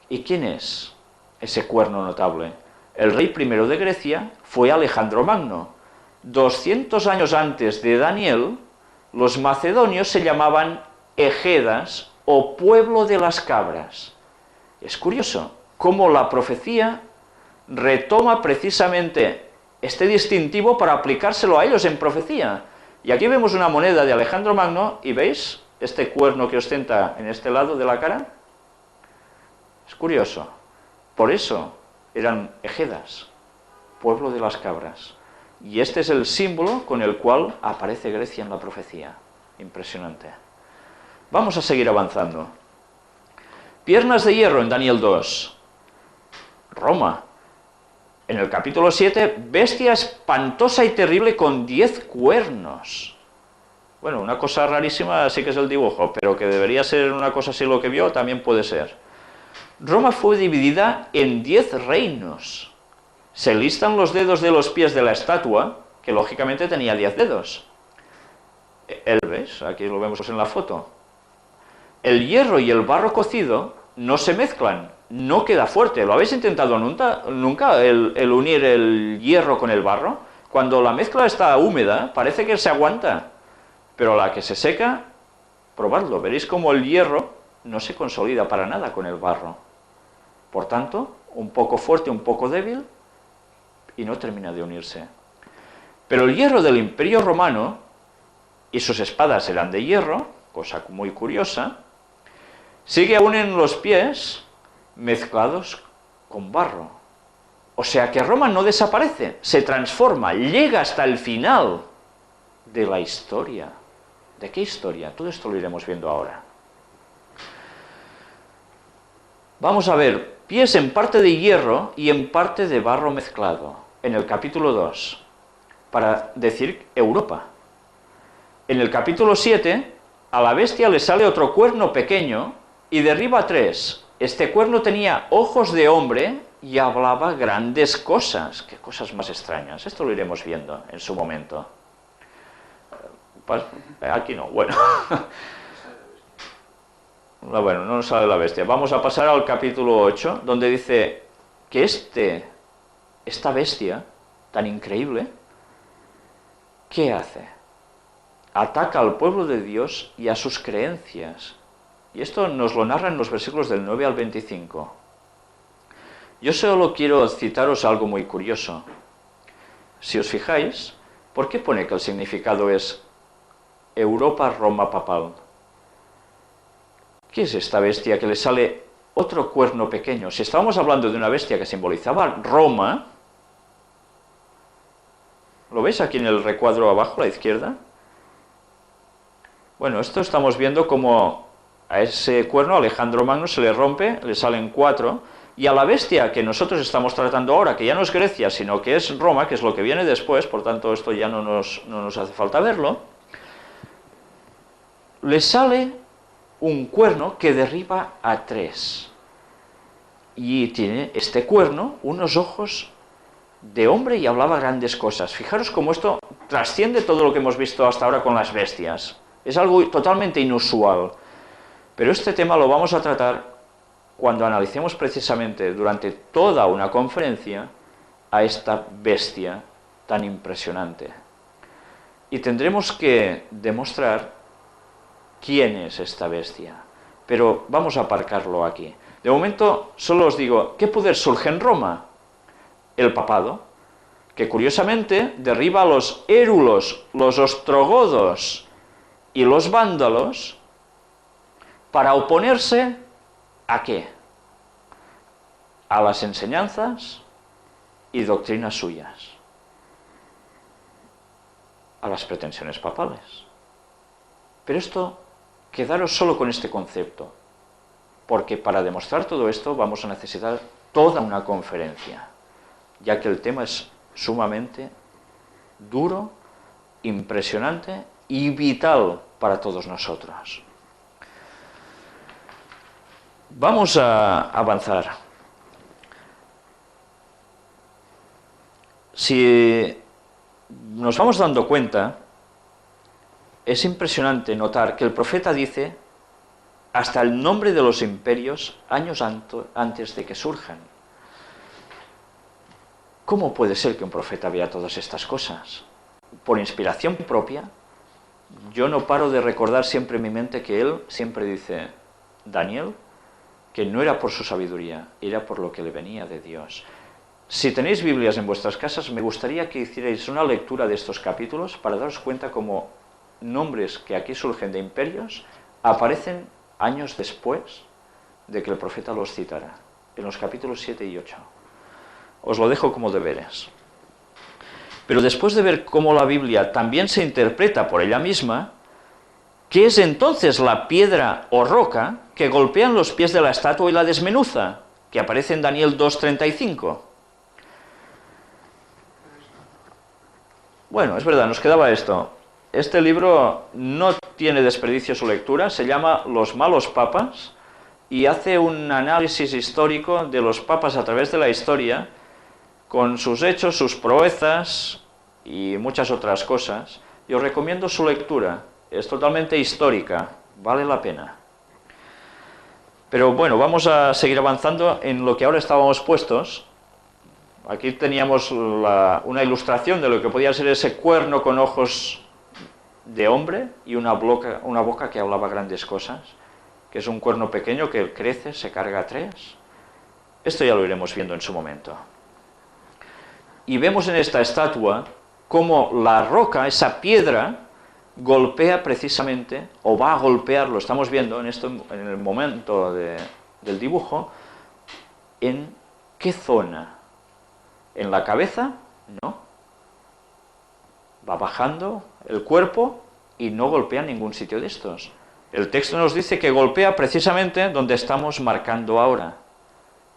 Speaker 1: ¿Y quién es ese cuerno notable? El rey primero de Grecia fue Alejandro Magno. 200 años antes de Daniel, los macedonios se llamaban Egedas o pueblo de las cabras. Es curioso cómo la profecía retoma precisamente este distintivo para aplicárselo a ellos en profecía. Y aquí vemos una moneda de Alejandro Magno y ¿veis este cuerno que ostenta en este lado de la cara? Es curioso. Por eso eran Egedas, pueblo de las cabras. Y este es el símbolo con el cual aparece Grecia en la profecía. Impresionante. Vamos a seguir avanzando. Piernas de hierro en Daniel 2. Roma. En el capítulo 7, bestia espantosa y terrible con 10 cuernos. Bueno, una cosa rarísima sí que es el dibujo, pero que debería ser una cosa así lo que vio, también puede ser. Roma fue dividida en 10 reinos. Se listan los dedos de los pies de la estatua, que lógicamente tenía 10 dedos. ¿Ves? Aquí lo vemos en la foto. El hierro y el barro cocido no se mezclan, no queda fuerte. ¿Lo habéis intentado nunca el unir el hierro con el barro? Cuando la mezcla está húmeda, parece que se aguanta, pero a la que se seca, probadlo, veréis como el hierro no se consolida para nada con el barro. Por tanto, un poco fuerte, un poco débil, y no termina de unirse. Pero el hierro del Imperio Romano, y sus espadas eran de hierro, cosa muy curiosa, sigue aún en los pies mezclados con barro. O sea que Roma no desaparece, se transforma, llega hasta el final de la historia. ¿De qué historia? Todo esto lo iremos viendo ahora. Vamos a ver, pies en parte de hierro y en parte de barro mezclado, en el capítulo 2, para decir Europa. En el capítulo 7, a la bestia le sale otro cuerno pequeño y derriba 3. Este cuerno tenía ojos de hombre y hablaba grandes cosas. Qué cosas más extrañas. Esto lo iremos viendo en su momento. Aquí no, bueno. Bueno, no nos sale la bestia. Vamos a pasar al capítulo 8, donde dice que esta bestia tan increíble, ¿qué hace? Ataca al pueblo de Dios y a sus creencias. Y esto nos lo narra en los versículos del 9 al 25. Yo solo quiero citaros algo muy curioso. Si os fijáis, ¿por qué pone que el significado es Europa, Roma papal? ¿Qué es esta bestia que le sale otro cuerno pequeño? Si estábamos hablando de una bestia que simbolizaba Roma, ¿lo veis aquí en el recuadro abajo a la izquierda? Bueno, esto estamos viendo como a ese cuerno Alejandro Magno se le rompe, le salen 4, y a la bestia que nosotros estamos tratando ahora, que ya no es Grecia, sino que es Roma, que es lo que viene después, por tanto esto ya no nos hace falta verlo, le sale un cuerno que derriba a 3. Y tiene este cuerno unos ojos de hombre y hablaba grandes cosas. Fijaros cómo esto trasciende todo lo que hemos visto hasta ahora con las bestias. Es algo totalmente inusual. Pero este tema lo vamos a tratar cuando analicemos precisamente durante toda una conferencia a esta bestia tan impresionante. Y tendremos que demostrar quién es esta bestia. Pero vamos a aparcarlo aquí. De momento solo os digo, ¿qué poder surge en Roma? El papado, que curiosamente derriba a los érulos, los ostrogodos y los vándalos para oponerse ¿a qué? A las enseñanzas y doctrinas suyas, a las pretensiones papales. Pero esto, quedaros solo con este concepto, porque para demostrar todo esto vamos a necesitar toda una conferencia, ya que el tema es sumamente duro impresionante y vital para todos nosotros. Vamos a avanzar. Si nos vamos dando cuenta, es impresionante notar que el profeta dice hasta el nombre de los imperios años antes de que surjan. ¿Cómo puede ser que un profeta vea todas estas cosas? Por inspiración propia, yo no paro de recordar siempre en mi mente que él siempre dice, Daniel, que no era por su sabiduría, era por lo que le venía de Dios. Si tenéis Biblias en vuestras casas, me gustaría que hicierais una lectura de estos capítulos para daros cuenta cómo nombres que aquí surgen de imperios aparecen años después de que el profeta los citara, en los capítulos 7 y 8. Os lo dejo como deberes. Pero después de ver cómo la Biblia también se interpreta por ella misma, ¿qué es entonces la piedra o roca que golpean los pies de la estatua y la desmenuza? Que aparece en Daniel 2:35. Bueno, es verdad, nos quedaba esto. Este libro no tiene desperdicio su lectura, se llama Los malos papas y hace un análisis histórico de los papas a través de la historia, con sus hechos, sus proezas y muchas otras cosas. Y os recomiendo su lectura, es totalmente histórica, vale la pena. Pero bueno, vamos a seguir avanzando en lo que ahora estábamos puestos. Aquí teníamos una ilustración de lo que podía ser ese cuerno con ojos de hombre y una boca que hablaba grandes cosas, que es un cuerno pequeño que crece, se carga a 3. Esto ya lo iremos viendo en su momento. Y vemos en esta estatua cómo la roca, esa piedra, golpea precisamente, o va a golpear, lo estamos viendo en el momento del dibujo, ¿en qué zona? ¿En la cabeza? No. Va bajando el cuerpo y no golpea en ningún sitio de estos. El texto nos dice que golpea precisamente donde estamos marcando ahora,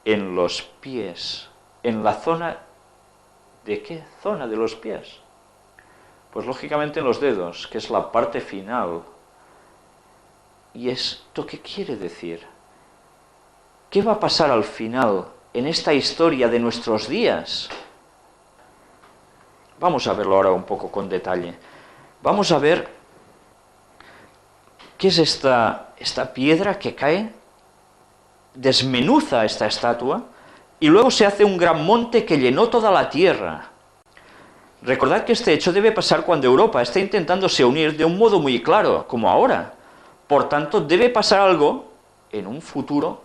Speaker 1: en los pies, en la zona. ¿De qué zona de los pies? Pues lógicamente en los dedos, que es la parte final. ¿Y esto qué quiere decir? ¿Qué va a pasar al final en esta historia de nuestros días? Vamos a verlo ahora un poco con detalle. Vamos a ver qué es esta piedra que cae, desmenuza esta estatua, y luego se hace un gran monte que llenó toda la tierra. Recordad que este hecho debe pasar cuando Europa está intentándose unir de un modo muy claro, como ahora. Por tanto, debe pasar algo en un futuro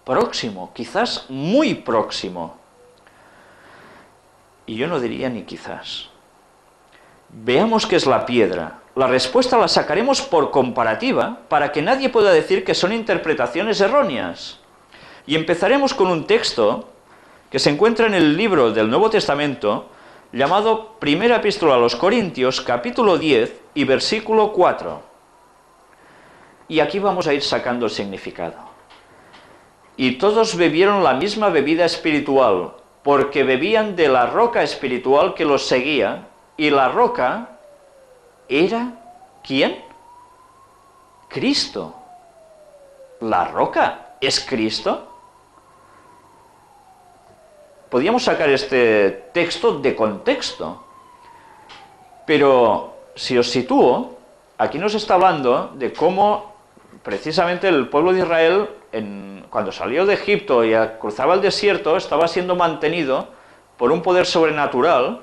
Speaker 1: próximo, quizás muy próximo. Y yo no diría ni quizás. Veamos qué es la piedra. La respuesta la sacaremos por comparativa, para que nadie pueda decir que son interpretaciones erróneas. Y empezaremos con un texto que se encuentra en el libro del Nuevo Testamento, llamado Primera Epístola a los Corintios, capítulo 10 y versículo 4. Y aquí vamos a ir sacando el significado. Y todos bebieron la misma bebida espiritual, porque bebían de la roca espiritual que los seguía, y la roca era, ¿quién? Cristo. ¿La roca es Cristo? Podríamos sacar este texto de contexto, pero si os sitúo, aquí nos está hablando de cómo precisamente el pueblo de Israel, cuando salió de Egipto y cruzaba el desierto, estaba siendo mantenido por un poder sobrenatural,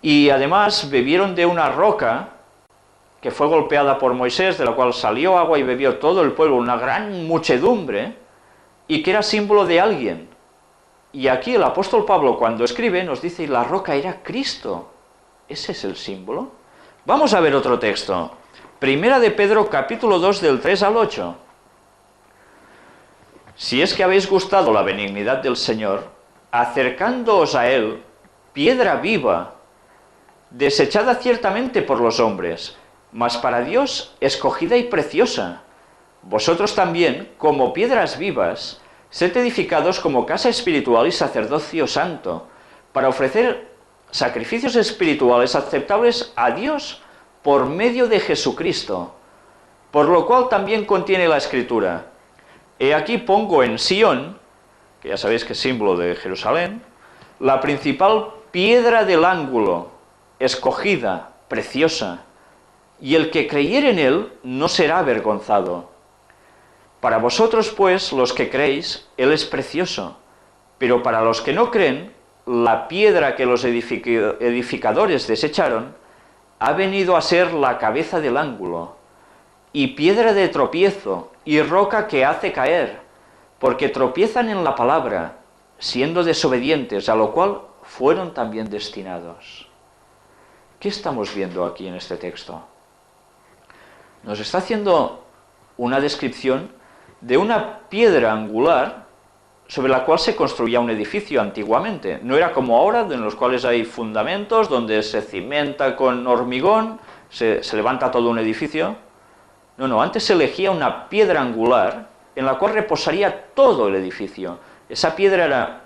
Speaker 1: y además bebieron de una roca que fue golpeada por Moisés, de la cual salió agua y bebió todo el pueblo, una gran muchedumbre, y que era símbolo de alguien. Y aquí el apóstol Pablo, cuando escribe, nos dice, y la roca era Cristo. ¿Ese es el símbolo? Vamos a ver otro texto. Primera de Pedro, capítulo 2, del 3 al 8. Si es que habéis gustado la benignidad del Señor, acercándoos a Él, piedra viva, desechada ciertamente por los hombres, mas para Dios escogida y preciosa. Vosotros también, como piedras vivas, sed edificados como casa espiritual y sacerdocio santo, para ofrecer sacrificios espirituales aceptables a Dios por medio de Jesucristo, por lo cual también contiene la Escritura: he aquí pongo en Sión, que ya sabéis que es símbolo de Jerusalén, la principal piedra del ángulo, escogida, preciosa, y el que creyere en él no será avergonzado. Para vosotros, pues, los que creéis, él es precioso, pero para los que no creen, la piedra que los edificadores desecharon ha venido a ser la cabeza del ángulo, y piedra de tropiezo, y roca que hace caer, porque tropiezan en la palabra, siendo desobedientes, a lo cual fueron también destinados. ¿Qué estamos viendo aquí en este texto? Nos está haciendo una descripción de una piedra angular sobre la cual se construía un edificio antiguamente. No era como ahora, en los cuales hay fundamentos, donde se cimenta con hormigón, se levanta todo un edificio. No, antes se elegía una piedra angular en la cual reposaría todo el edificio. Esa piedra era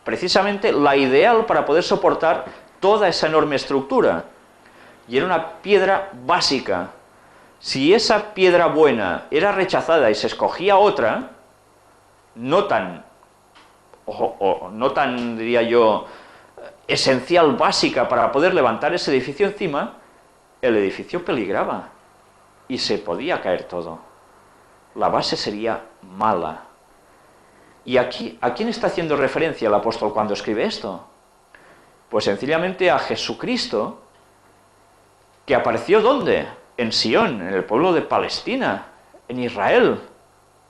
Speaker 1: precisamente la ideal para poder soportar toda esa enorme estructura. Y era una piedra básica. Si esa piedra buena era rechazada y se escogía otra, no tan, diría yo, esencial, básica para poder levantar ese edificio encima, el edificio peligraba y se podía caer todo. La base sería mala. ¿Y aquí a quién está haciendo referencia el apóstol cuando escribe esto? Pues sencillamente a Jesucristo, que apareció ¿dónde? En Sión, en el pueblo de Palestina, en Israel,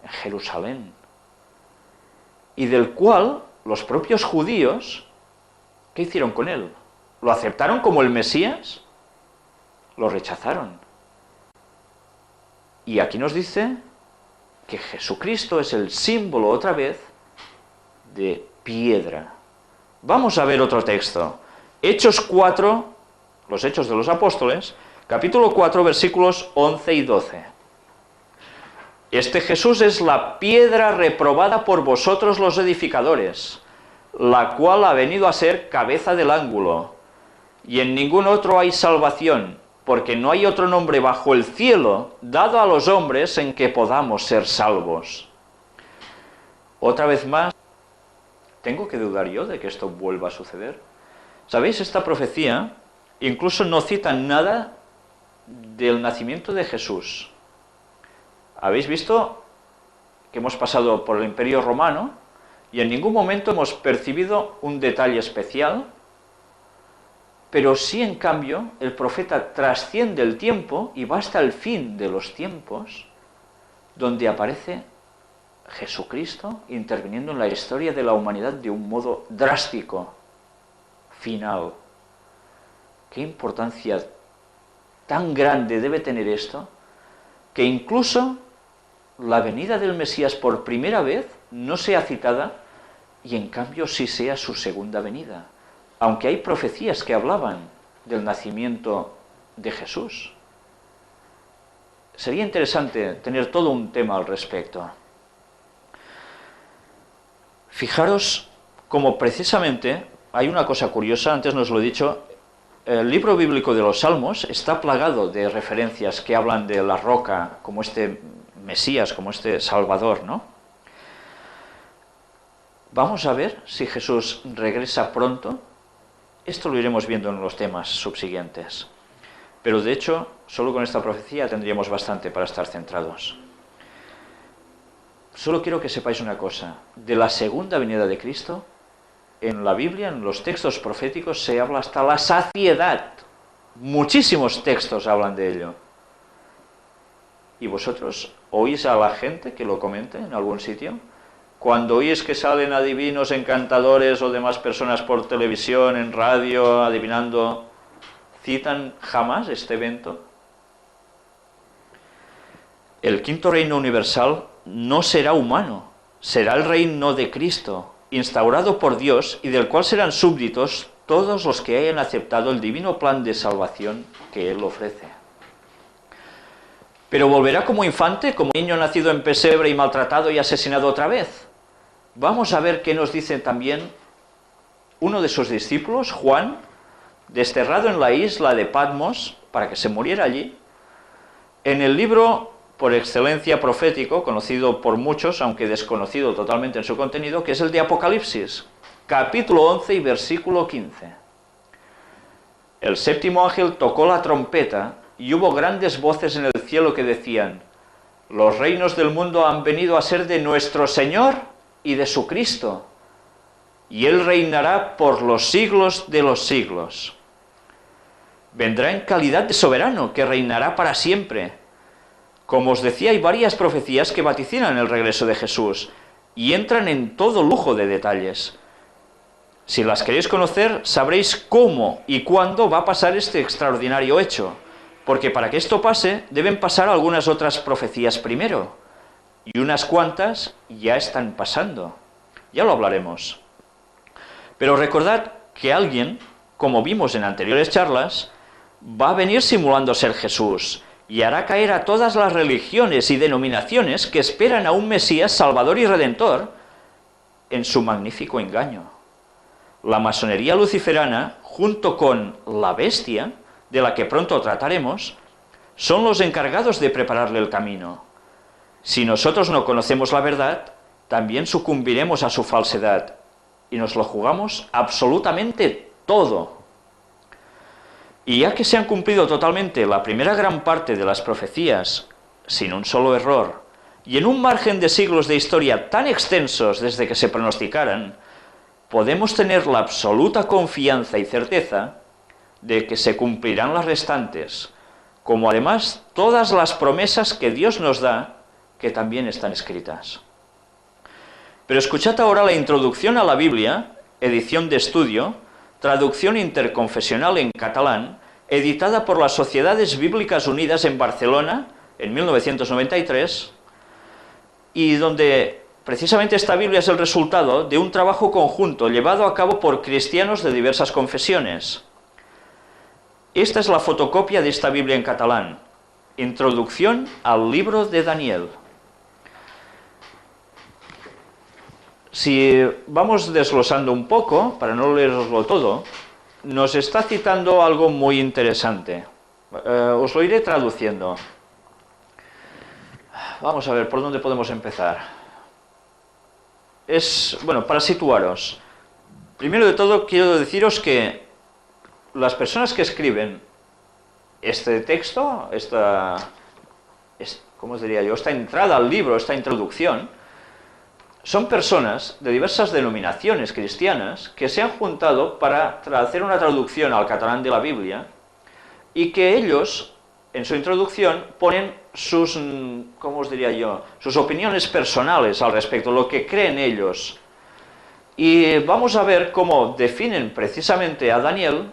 Speaker 1: en Jerusalén. Y del cual los propios judíos, ¿qué hicieron con él? ¿Lo aceptaron como el Mesías? Lo rechazaron. Y aquí nos dice que Jesucristo es el símbolo, otra vez, de piedra. Vamos a ver otro texto. Hechos 4, los Hechos de los Apóstoles, capítulo 4, versículos 11 y 12. Este Jesús es la piedra reprobada por vosotros los edificadores, la cual ha venido a ser cabeza del ángulo, y en ningún otro hay salvación, porque no hay otro nombre bajo el cielo dado a los hombres en que podamos ser salvos. Otra vez más, ¿tengo que dudar yo de que esto vuelva a suceder? ¿Sabéis? Esta profecía incluso no cita nada del nacimiento de Jesús. ¿Habéis visto que hemos pasado por el Imperio Romano y en ningún momento hemos percibido un detalle especial? Pero sí, en cambio, el profeta trasciende el tiempo y va hasta el fin de los tiempos, donde aparece Jesucristo interviniendo en la historia de la humanidad de un modo drástico, final. ¿Qué importancia tan grande debe tener esto? Que incluso la venida del Mesías por primera vez no sea citada y en cambio sí sea su segunda venida, aunque hay profecías que hablaban del nacimiento de Jesús. Sería interesante tener todo un tema al respecto. Fijaros cómo precisamente hay una cosa curiosa, antes nos lo he dicho, el libro bíblico de los Salmos está plagado de referencias que hablan de la roca como este Mesías, como este Salvador, ¿no? Vamos a ver si Jesús regresa pronto. Esto lo iremos viendo en los temas subsiguientes. Pero de hecho, solo con esta profecía tendríamos bastante para estar centrados. Solo quiero que sepáis una cosa. De la segunda venida de Cristo, en la Biblia, en los textos proféticos, se habla hasta la saciedad. Muchísimos textos hablan de ello. ¿Y vosotros oís a la gente que lo comente en algún sitio? Cuando oís que salen adivinos, encantadores o demás personas por televisión, en radio, adivinando, ¿citan jamás este evento? El quinto reino universal no será humano, será el reino de Cristo, instaurado por Dios y del cual serán súbditos todos los que hayan aceptado el divino plan de salvación que Él ofrece. Pero volverá como infante, como niño nacido en pesebre y maltratado y asesinado otra vez. Vamos a ver qué nos dice también uno de sus discípulos, Juan, desterrado en la isla de Patmos para que se muriera allí, en el libro por excelencia profético, conocido por muchos, aunque desconocido totalmente en su contenido, que es el de Apocalipsis, capítulo 11 y versículo 15. El séptimo ángel tocó la trompeta y hubo grandes voces en el cielo que decían: los reinos del mundo han venido a ser de nuestro Señor y de su Cristo, y Él reinará por los siglos de los siglos. Vendrá en calidad de soberano, que reinará para siempre. Como os decía, hay varias profecías que vaticinan el regreso de Jesús y entran en todo lujo de detalles. Si las queréis conocer, sabréis cómo y cuándo va a pasar este extraordinario hecho, porque para que esto pase, deben pasar algunas otras profecías primero, y unas cuantas ya están pasando. Ya lo hablaremos. Pero recordad que alguien, como vimos en anteriores charlas, va a venir simulando ser Jesús, y hará caer a todas las religiones y denominaciones que esperan a un Mesías Salvador y Redentor en su magnífico engaño. La masonería luciferana, junto con la bestia, de la que pronto trataremos, son los encargados de prepararle el camino. Si nosotros no conocemos la verdad, también sucumbiremos a su falsedad, y nos lo jugamos absolutamente todo. Y ya que se han cumplido totalmente la primera gran parte de las profecías, sin un solo error, y en un margen de siglos de historia tan extensos desde que se pronosticaran, podemos tener la absoluta confianza y certeza de que se cumplirán las restantes, como además todas las promesas que Dios nos da, que también están escritas. Pero escuchad ahora la introducción a la Biblia, edición de estudio, traducción interconfesional en catalán, editada por las Sociedades Bíblicas Unidas en Barcelona en 1993, y donde precisamente esta Biblia es el resultado de un trabajo conjunto llevado a cabo por cristianos de diversas confesiones. Esta es la fotocopia de esta Biblia en catalán, Introducción al libro de Daniel. Si vamos desglosando un poco, para no leeroslo todo, nos está citando algo muy interesante. Os lo iré traduciendo. Vamos a ver, ¿por dónde podemos empezar? Bueno, para situaros. Primero de todo, quiero deciros que las personas que escriben este texto, ¿cómo os diría yo? Esta entrada al libro, esta introducción, son personas de diversas denominaciones cristianas que se han juntado para hacer una traducción al catalán de la Biblia, y que ellos, en su introducción, ponen sus, ¿cómo os diría yo?, sus opiniones personales al respecto, lo que creen ellos. Y vamos a ver cómo definen precisamente a Daniel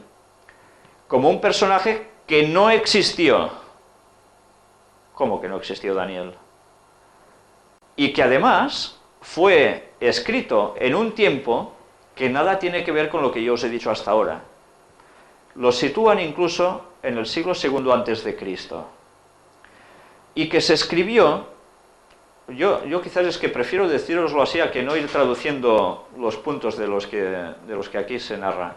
Speaker 1: como un personaje que no existió. ¿Cómo que no existió Daniel? Y que además fue escrito en un tiempo que nada tiene que ver con lo que yo os he dicho hasta ahora. Lo sitúan incluso en el siglo II antes de Cristo. Y que se escribió, yo quizás es que prefiero decíroslo así a que no ir traduciendo los puntos de los que aquí se narra.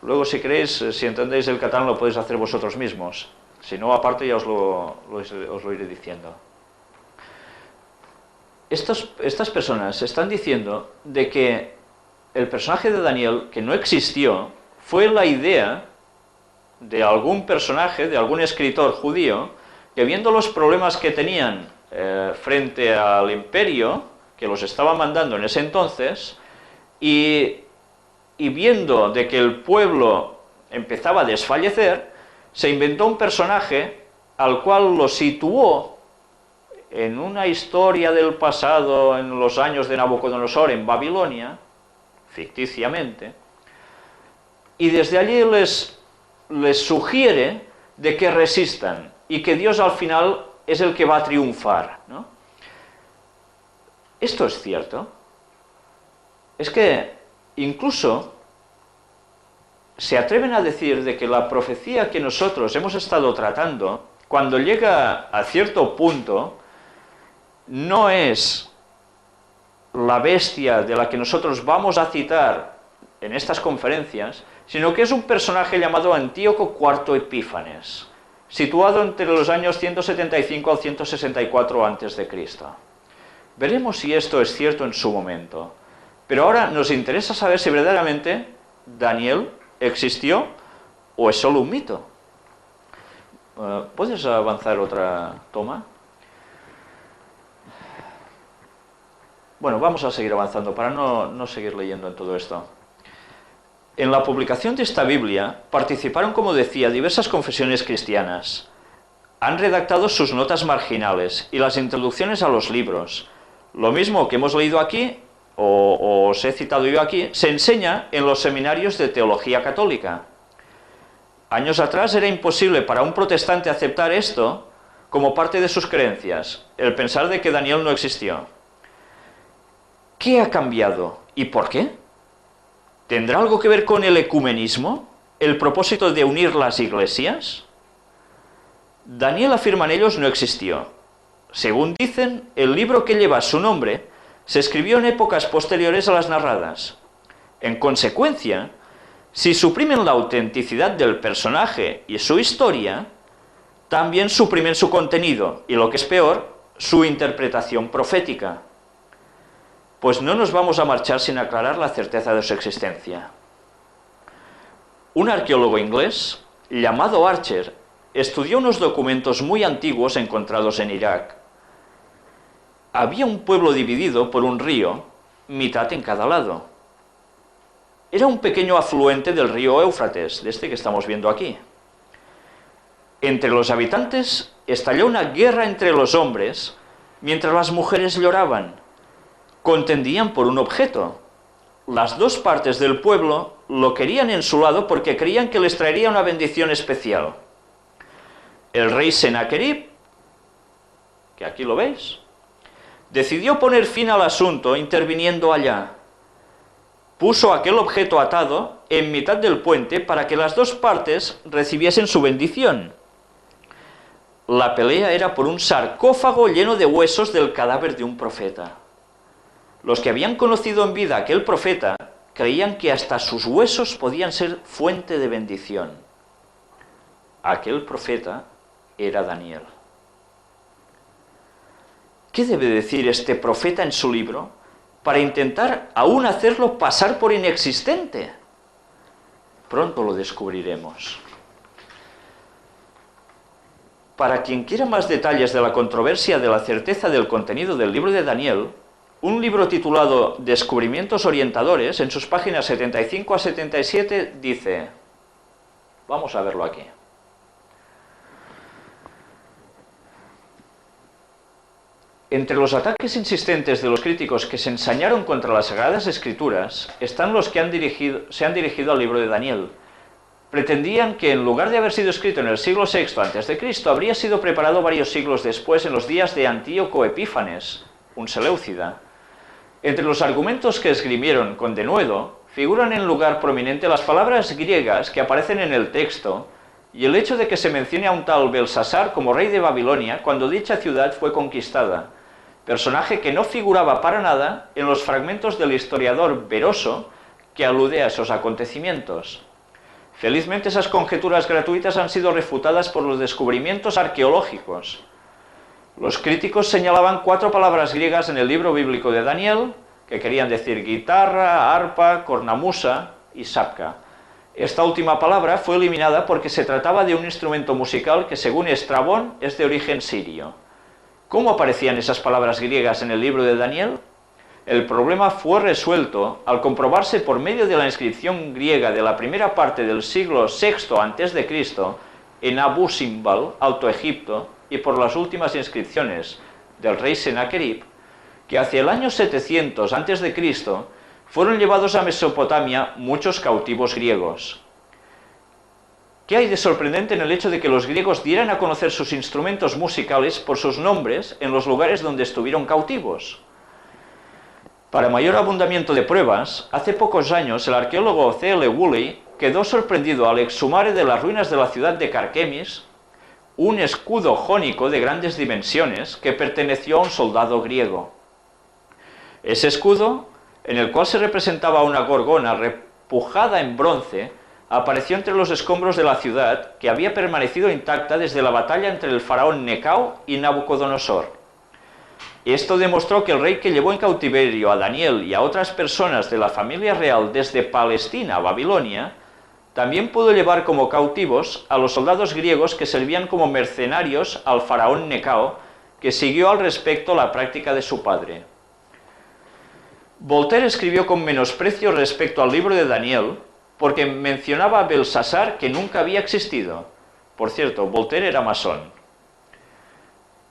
Speaker 1: Luego, si queréis, si entendéis el catalán, lo podéis hacer vosotros mismos. Si no, aparte ya os lo iré diciendo. Estas personas están diciendo de que el personaje de Daniel, que no existió, fue la idea de algún personaje, de algún escritor judío, que viendo los problemas que tenían frente al imperio, que los estaba mandando en ese entonces, y viendo de que el pueblo empezaba a desfallecer, se inventó un personaje al cual lo situó en una historia del pasado, en los años de Nabucodonosor en Babilonia, ficticiamente, y desde allí les sugiere de que resistan y que Dios al final es el que va a triunfar, ¿no? Esto es cierto. Es que incluso se atreven a decir de que la profecía que nosotros hemos estado tratando, cuando llega a cierto punto, no es la bestia de la que nosotros vamos a citar en estas conferencias, sino que es un personaje llamado Antíoco IV Epífanes, situado entre los años 175 al 164 a.C. Veremos si esto es cierto en su momento, pero ahora nos interesa saber si verdaderamente Daniel existió o es solo un mito. ¿Puedes avanzar otra toma? Bueno, vamos a seguir avanzando para no seguir leyendo en todo esto. En la publicación de esta Biblia participaron, como decía, diversas confesiones cristianas. Han redactado sus notas marginales y las introducciones a los libros. Lo mismo que hemos leído aquí, o os he citado yo aquí, se enseña en los seminarios de teología católica. Años atrás era imposible para un protestante aceptar esto como parte de sus creencias, el pensar de que Daniel no existió. ¿Qué ha cambiado y por qué? ¿Tendrá algo que ver con el ecumenismo? ¿El propósito de unir las iglesias? Daniel, afirman ellos, no existió. Según dicen, el libro que lleva su nombre se escribió en épocas posteriores a las narradas. En consecuencia, si suprimen la autenticidad del personaje y su historia, también suprimen su contenido y, lo que es peor, su interpretación profética. Pues no nos vamos a marchar sin aclarar la certeza de su existencia. Un arqueólogo inglés, llamado Archer, estudió unos documentos muy antiguos encontrados en Irak. Había un pueblo dividido por un río, mitad en cada lado. Era un pequeño afluente del río Éufrates, de este que estamos viendo aquí. Entre los habitantes estalló una guerra entre los hombres, mientras las mujeres lloraban. Contendían por un objeto. Las dos partes del pueblo lo querían en su lado porque creían que les traería una bendición especial. El rey Sennacherib, que aquí lo veis, decidió poner fin al asunto interviniendo allá. Puso aquel objeto atado en mitad del puente para que las dos partes recibiesen su bendición. La pelea era por un sarcófago lleno de huesos del cadáver de un profeta. Los que habían conocido en vida a aquel profeta creían que hasta sus huesos podían ser fuente de bendición. Aquel profeta era Daniel. ¿Qué debe decir este profeta en su libro para intentar aún hacerlo pasar por inexistente? Pronto lo descubriremos. Para quien quiera más detalles de la controversia de la certeza del contenido del libro de Daniel, un libro titulado Descubrimientos Orientadores, en sus páginas 75 a 77, dice, vamos a verlo aquí. Entre los ataques insistentes de los críticos que se ensañaron contra las Sagradas Escrituras están los que se han dirigido al libro de Daniel. Pretendían que en lugar de haber sido escrito en el siglo VI a.C., habría sido preparado varios siglos después, en los días de Antíoco Epífanes, un seleucida. Entre los argumentos que esgrimieron con denuedo, figuran en lugar prominente las palabras griegas que aparecen en el texto y el hecho de que se mencione a un tal Belsasar como rey de Babilonia cuando dicha ciudad fue conquistada, personaje que no figuraba para nada en los fragmentos del historiador Beroso que alude a esos acontecimientos. Felizmente esas conjeturas gratuitas han sido refutadas por los descubrimientos arqueológicos. Los críticos señalaban 4 palabras griegas en el libro bíblico de Daniel, que querían decir guitarra, arpa, cornamusa y sapca. Esta última palabra fue eliminada porque se trataba de un instrumento musical que, según Estrabón, es de origen sirio. ¿Cómo aparecían esas palabras griegas en el libro de Daniel? El problema fue resuelto al comprobarse por medio de la inscripción griega de la primera parte del siglo VI a.C. en Abu Simbel, Alto Egipto, y por las últimas inscripciones del rey Sennacherib, que hacia el año 700 a.C. fueron llevados a Mesopotamia muchos cautivos griegos. ¿Qué hay de sorprendente en el hecho de que los griegos dieran a conocer sus instrumentos musicales por sus nombres en los lugares donde estuvieron cautivos? Para mayor abundamiento de pruebas, hace pocos años el arqueólogo C.L. Woolley quedó sorprendido al exhumar de las ruinas de la ciudad de Carquemis un escudo jónico de grandes dimensiones que perteneció a un soldado griego. Ese escudo, en el cual se representaba una gorgona repujada en bronce, apareció entre los escombros de la ciudad, que había permanecido intacta desde la batalla entre el faraón Necao y Nabucodonosor. Esto demostró que el rey que llevó en cautiverio a Daniel y a otras personas de la familia real desde Palestina a Babilonia, también pudo llevar como cautivos a los soldados griegos que servían como mercenarios al faraón Necao, que siguió al respecto la práctica de su padre. Voltaire escribió con menosprecio respecto al libro de Daniel, porque mencionaba a Belsasar, que nunca había existido. Por cierto, Voltaire era masón.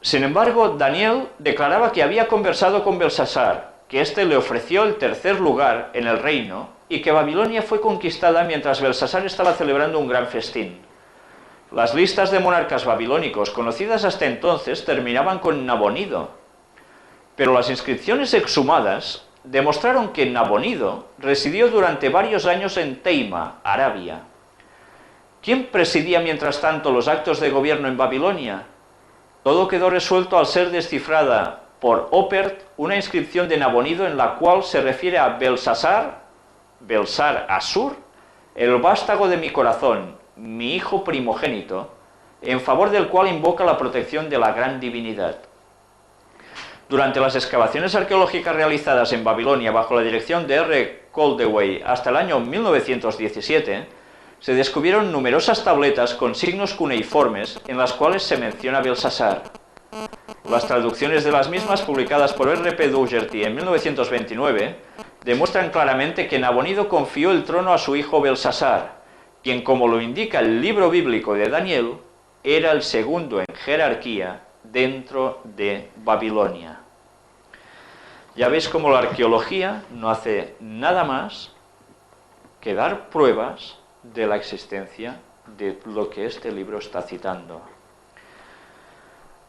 Speaker 1: Sin embargo, Daniel declaraba que había conversado con Belsasar, que éste le ofreció el tercer lugar en el reino y que Babilonia fue conquistada mientras Belsasar estaba celebrando un gran festín. Las listas de monarcas babilónicos conocidas hasta entonces terminaban con Nabonido, pero las inscripciones exhumadas demostraron que Nabonido residió durante varios años en Teima, Arabia. ¿Quién presidía mientras tanto los actos de gobierno en Babilonia? Todo quedó resuelto al ser descifrada por Oppert una inscripción de Nabonido en la cual se refiere a Belsar Asur, el vástago de mi corazón, mi hijo primogénito, en favor del cual invoca la protección de la gran divinidad. Durante las excavaciones arqueológicas realizadas en Babilonia bajo la dirección de R. Coldewey hasta el año 1917, se descubrieron numerosas tabletas con signos cuneiformes en las cuales se menciona Belsasar. Las traducciones de las mismas, publicadas por R. P. Dougherty en 1929, demuestran claramente que Nabonido confió el trono a su hijo Belsasar, quien, como lo indica el libro bíblico de Daniel, era el segundo en jerarquía dentro de Babilonia. Ya veis cómo la arqueología no hace nada más que dar pruebas de la existencia de lo que este libro está citando.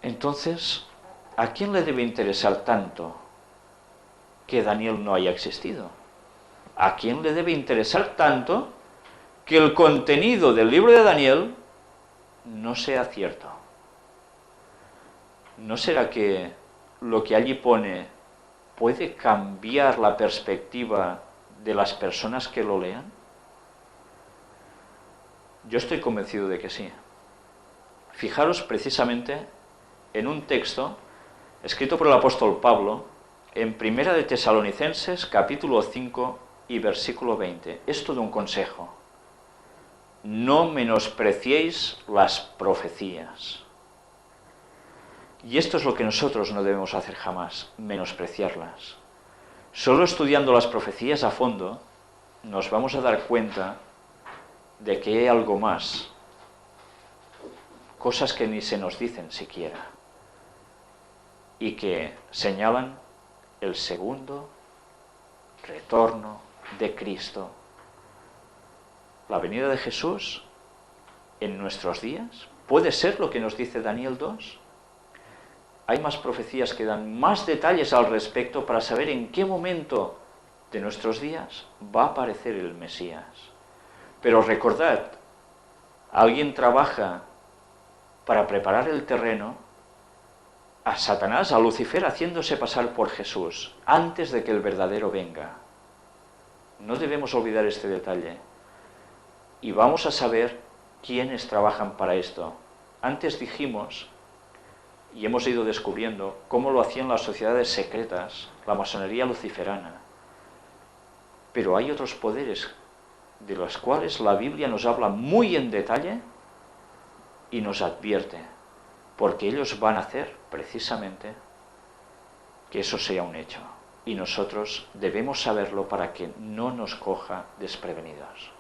Speaker 1: Entonces, ¿a quién le debe interesar tanto que Daniel no haya existido? ¿A quién le debe interesar tanto que el contenido del libro de Daniel no sea cierto? ¿No será que lo que allí pone puede cambiar la perspectiva de las personas que lo lean? Yo estoy convencido de que sí. Fijaros precisamente en un texto escrito por el apóstol Pablo en Primera de Tesalonicenses, capítulo 5 y versículo 20. Es todo un consejo. No menospreciéis las profecías. Y esto es lo que nosotros no debemos hacer jamás, menospreciarlas. Solo estudiando las profecías a fondo nos vamos a dar cuenta de que hay algo más, cosas que ni se nos dicen siquiera, y que señalan el segundo retorno de Cristo. La venida de Jesús en nuestros días puede ser lo que nos dice Daniel 2. Hay más profecías que dan más detalles al respecto para saber en qué momento de nuestros días va a aparecer el Mesías. Pero recordad, alguien trabaja para preparar el terreno a Satanás, a Lucifer, haciéndose pasar por Jesús antes de que el verdadero venga. No debemos olvidar este detalle. Y vamos a saber quiénes trabajan para esto. Antes dijimos, y hemos ido descubriendo, cómo lo hacían las sociedades secretas, la masonería luciferana. Pero hay otros poderes de los cuales la Biblia nos habla muy en detalle y nos advierte, porque ellos van a hacer precisamente que eso sea un hecho. Y nosotros debemos saberlo para que no nos coja desprevenidos.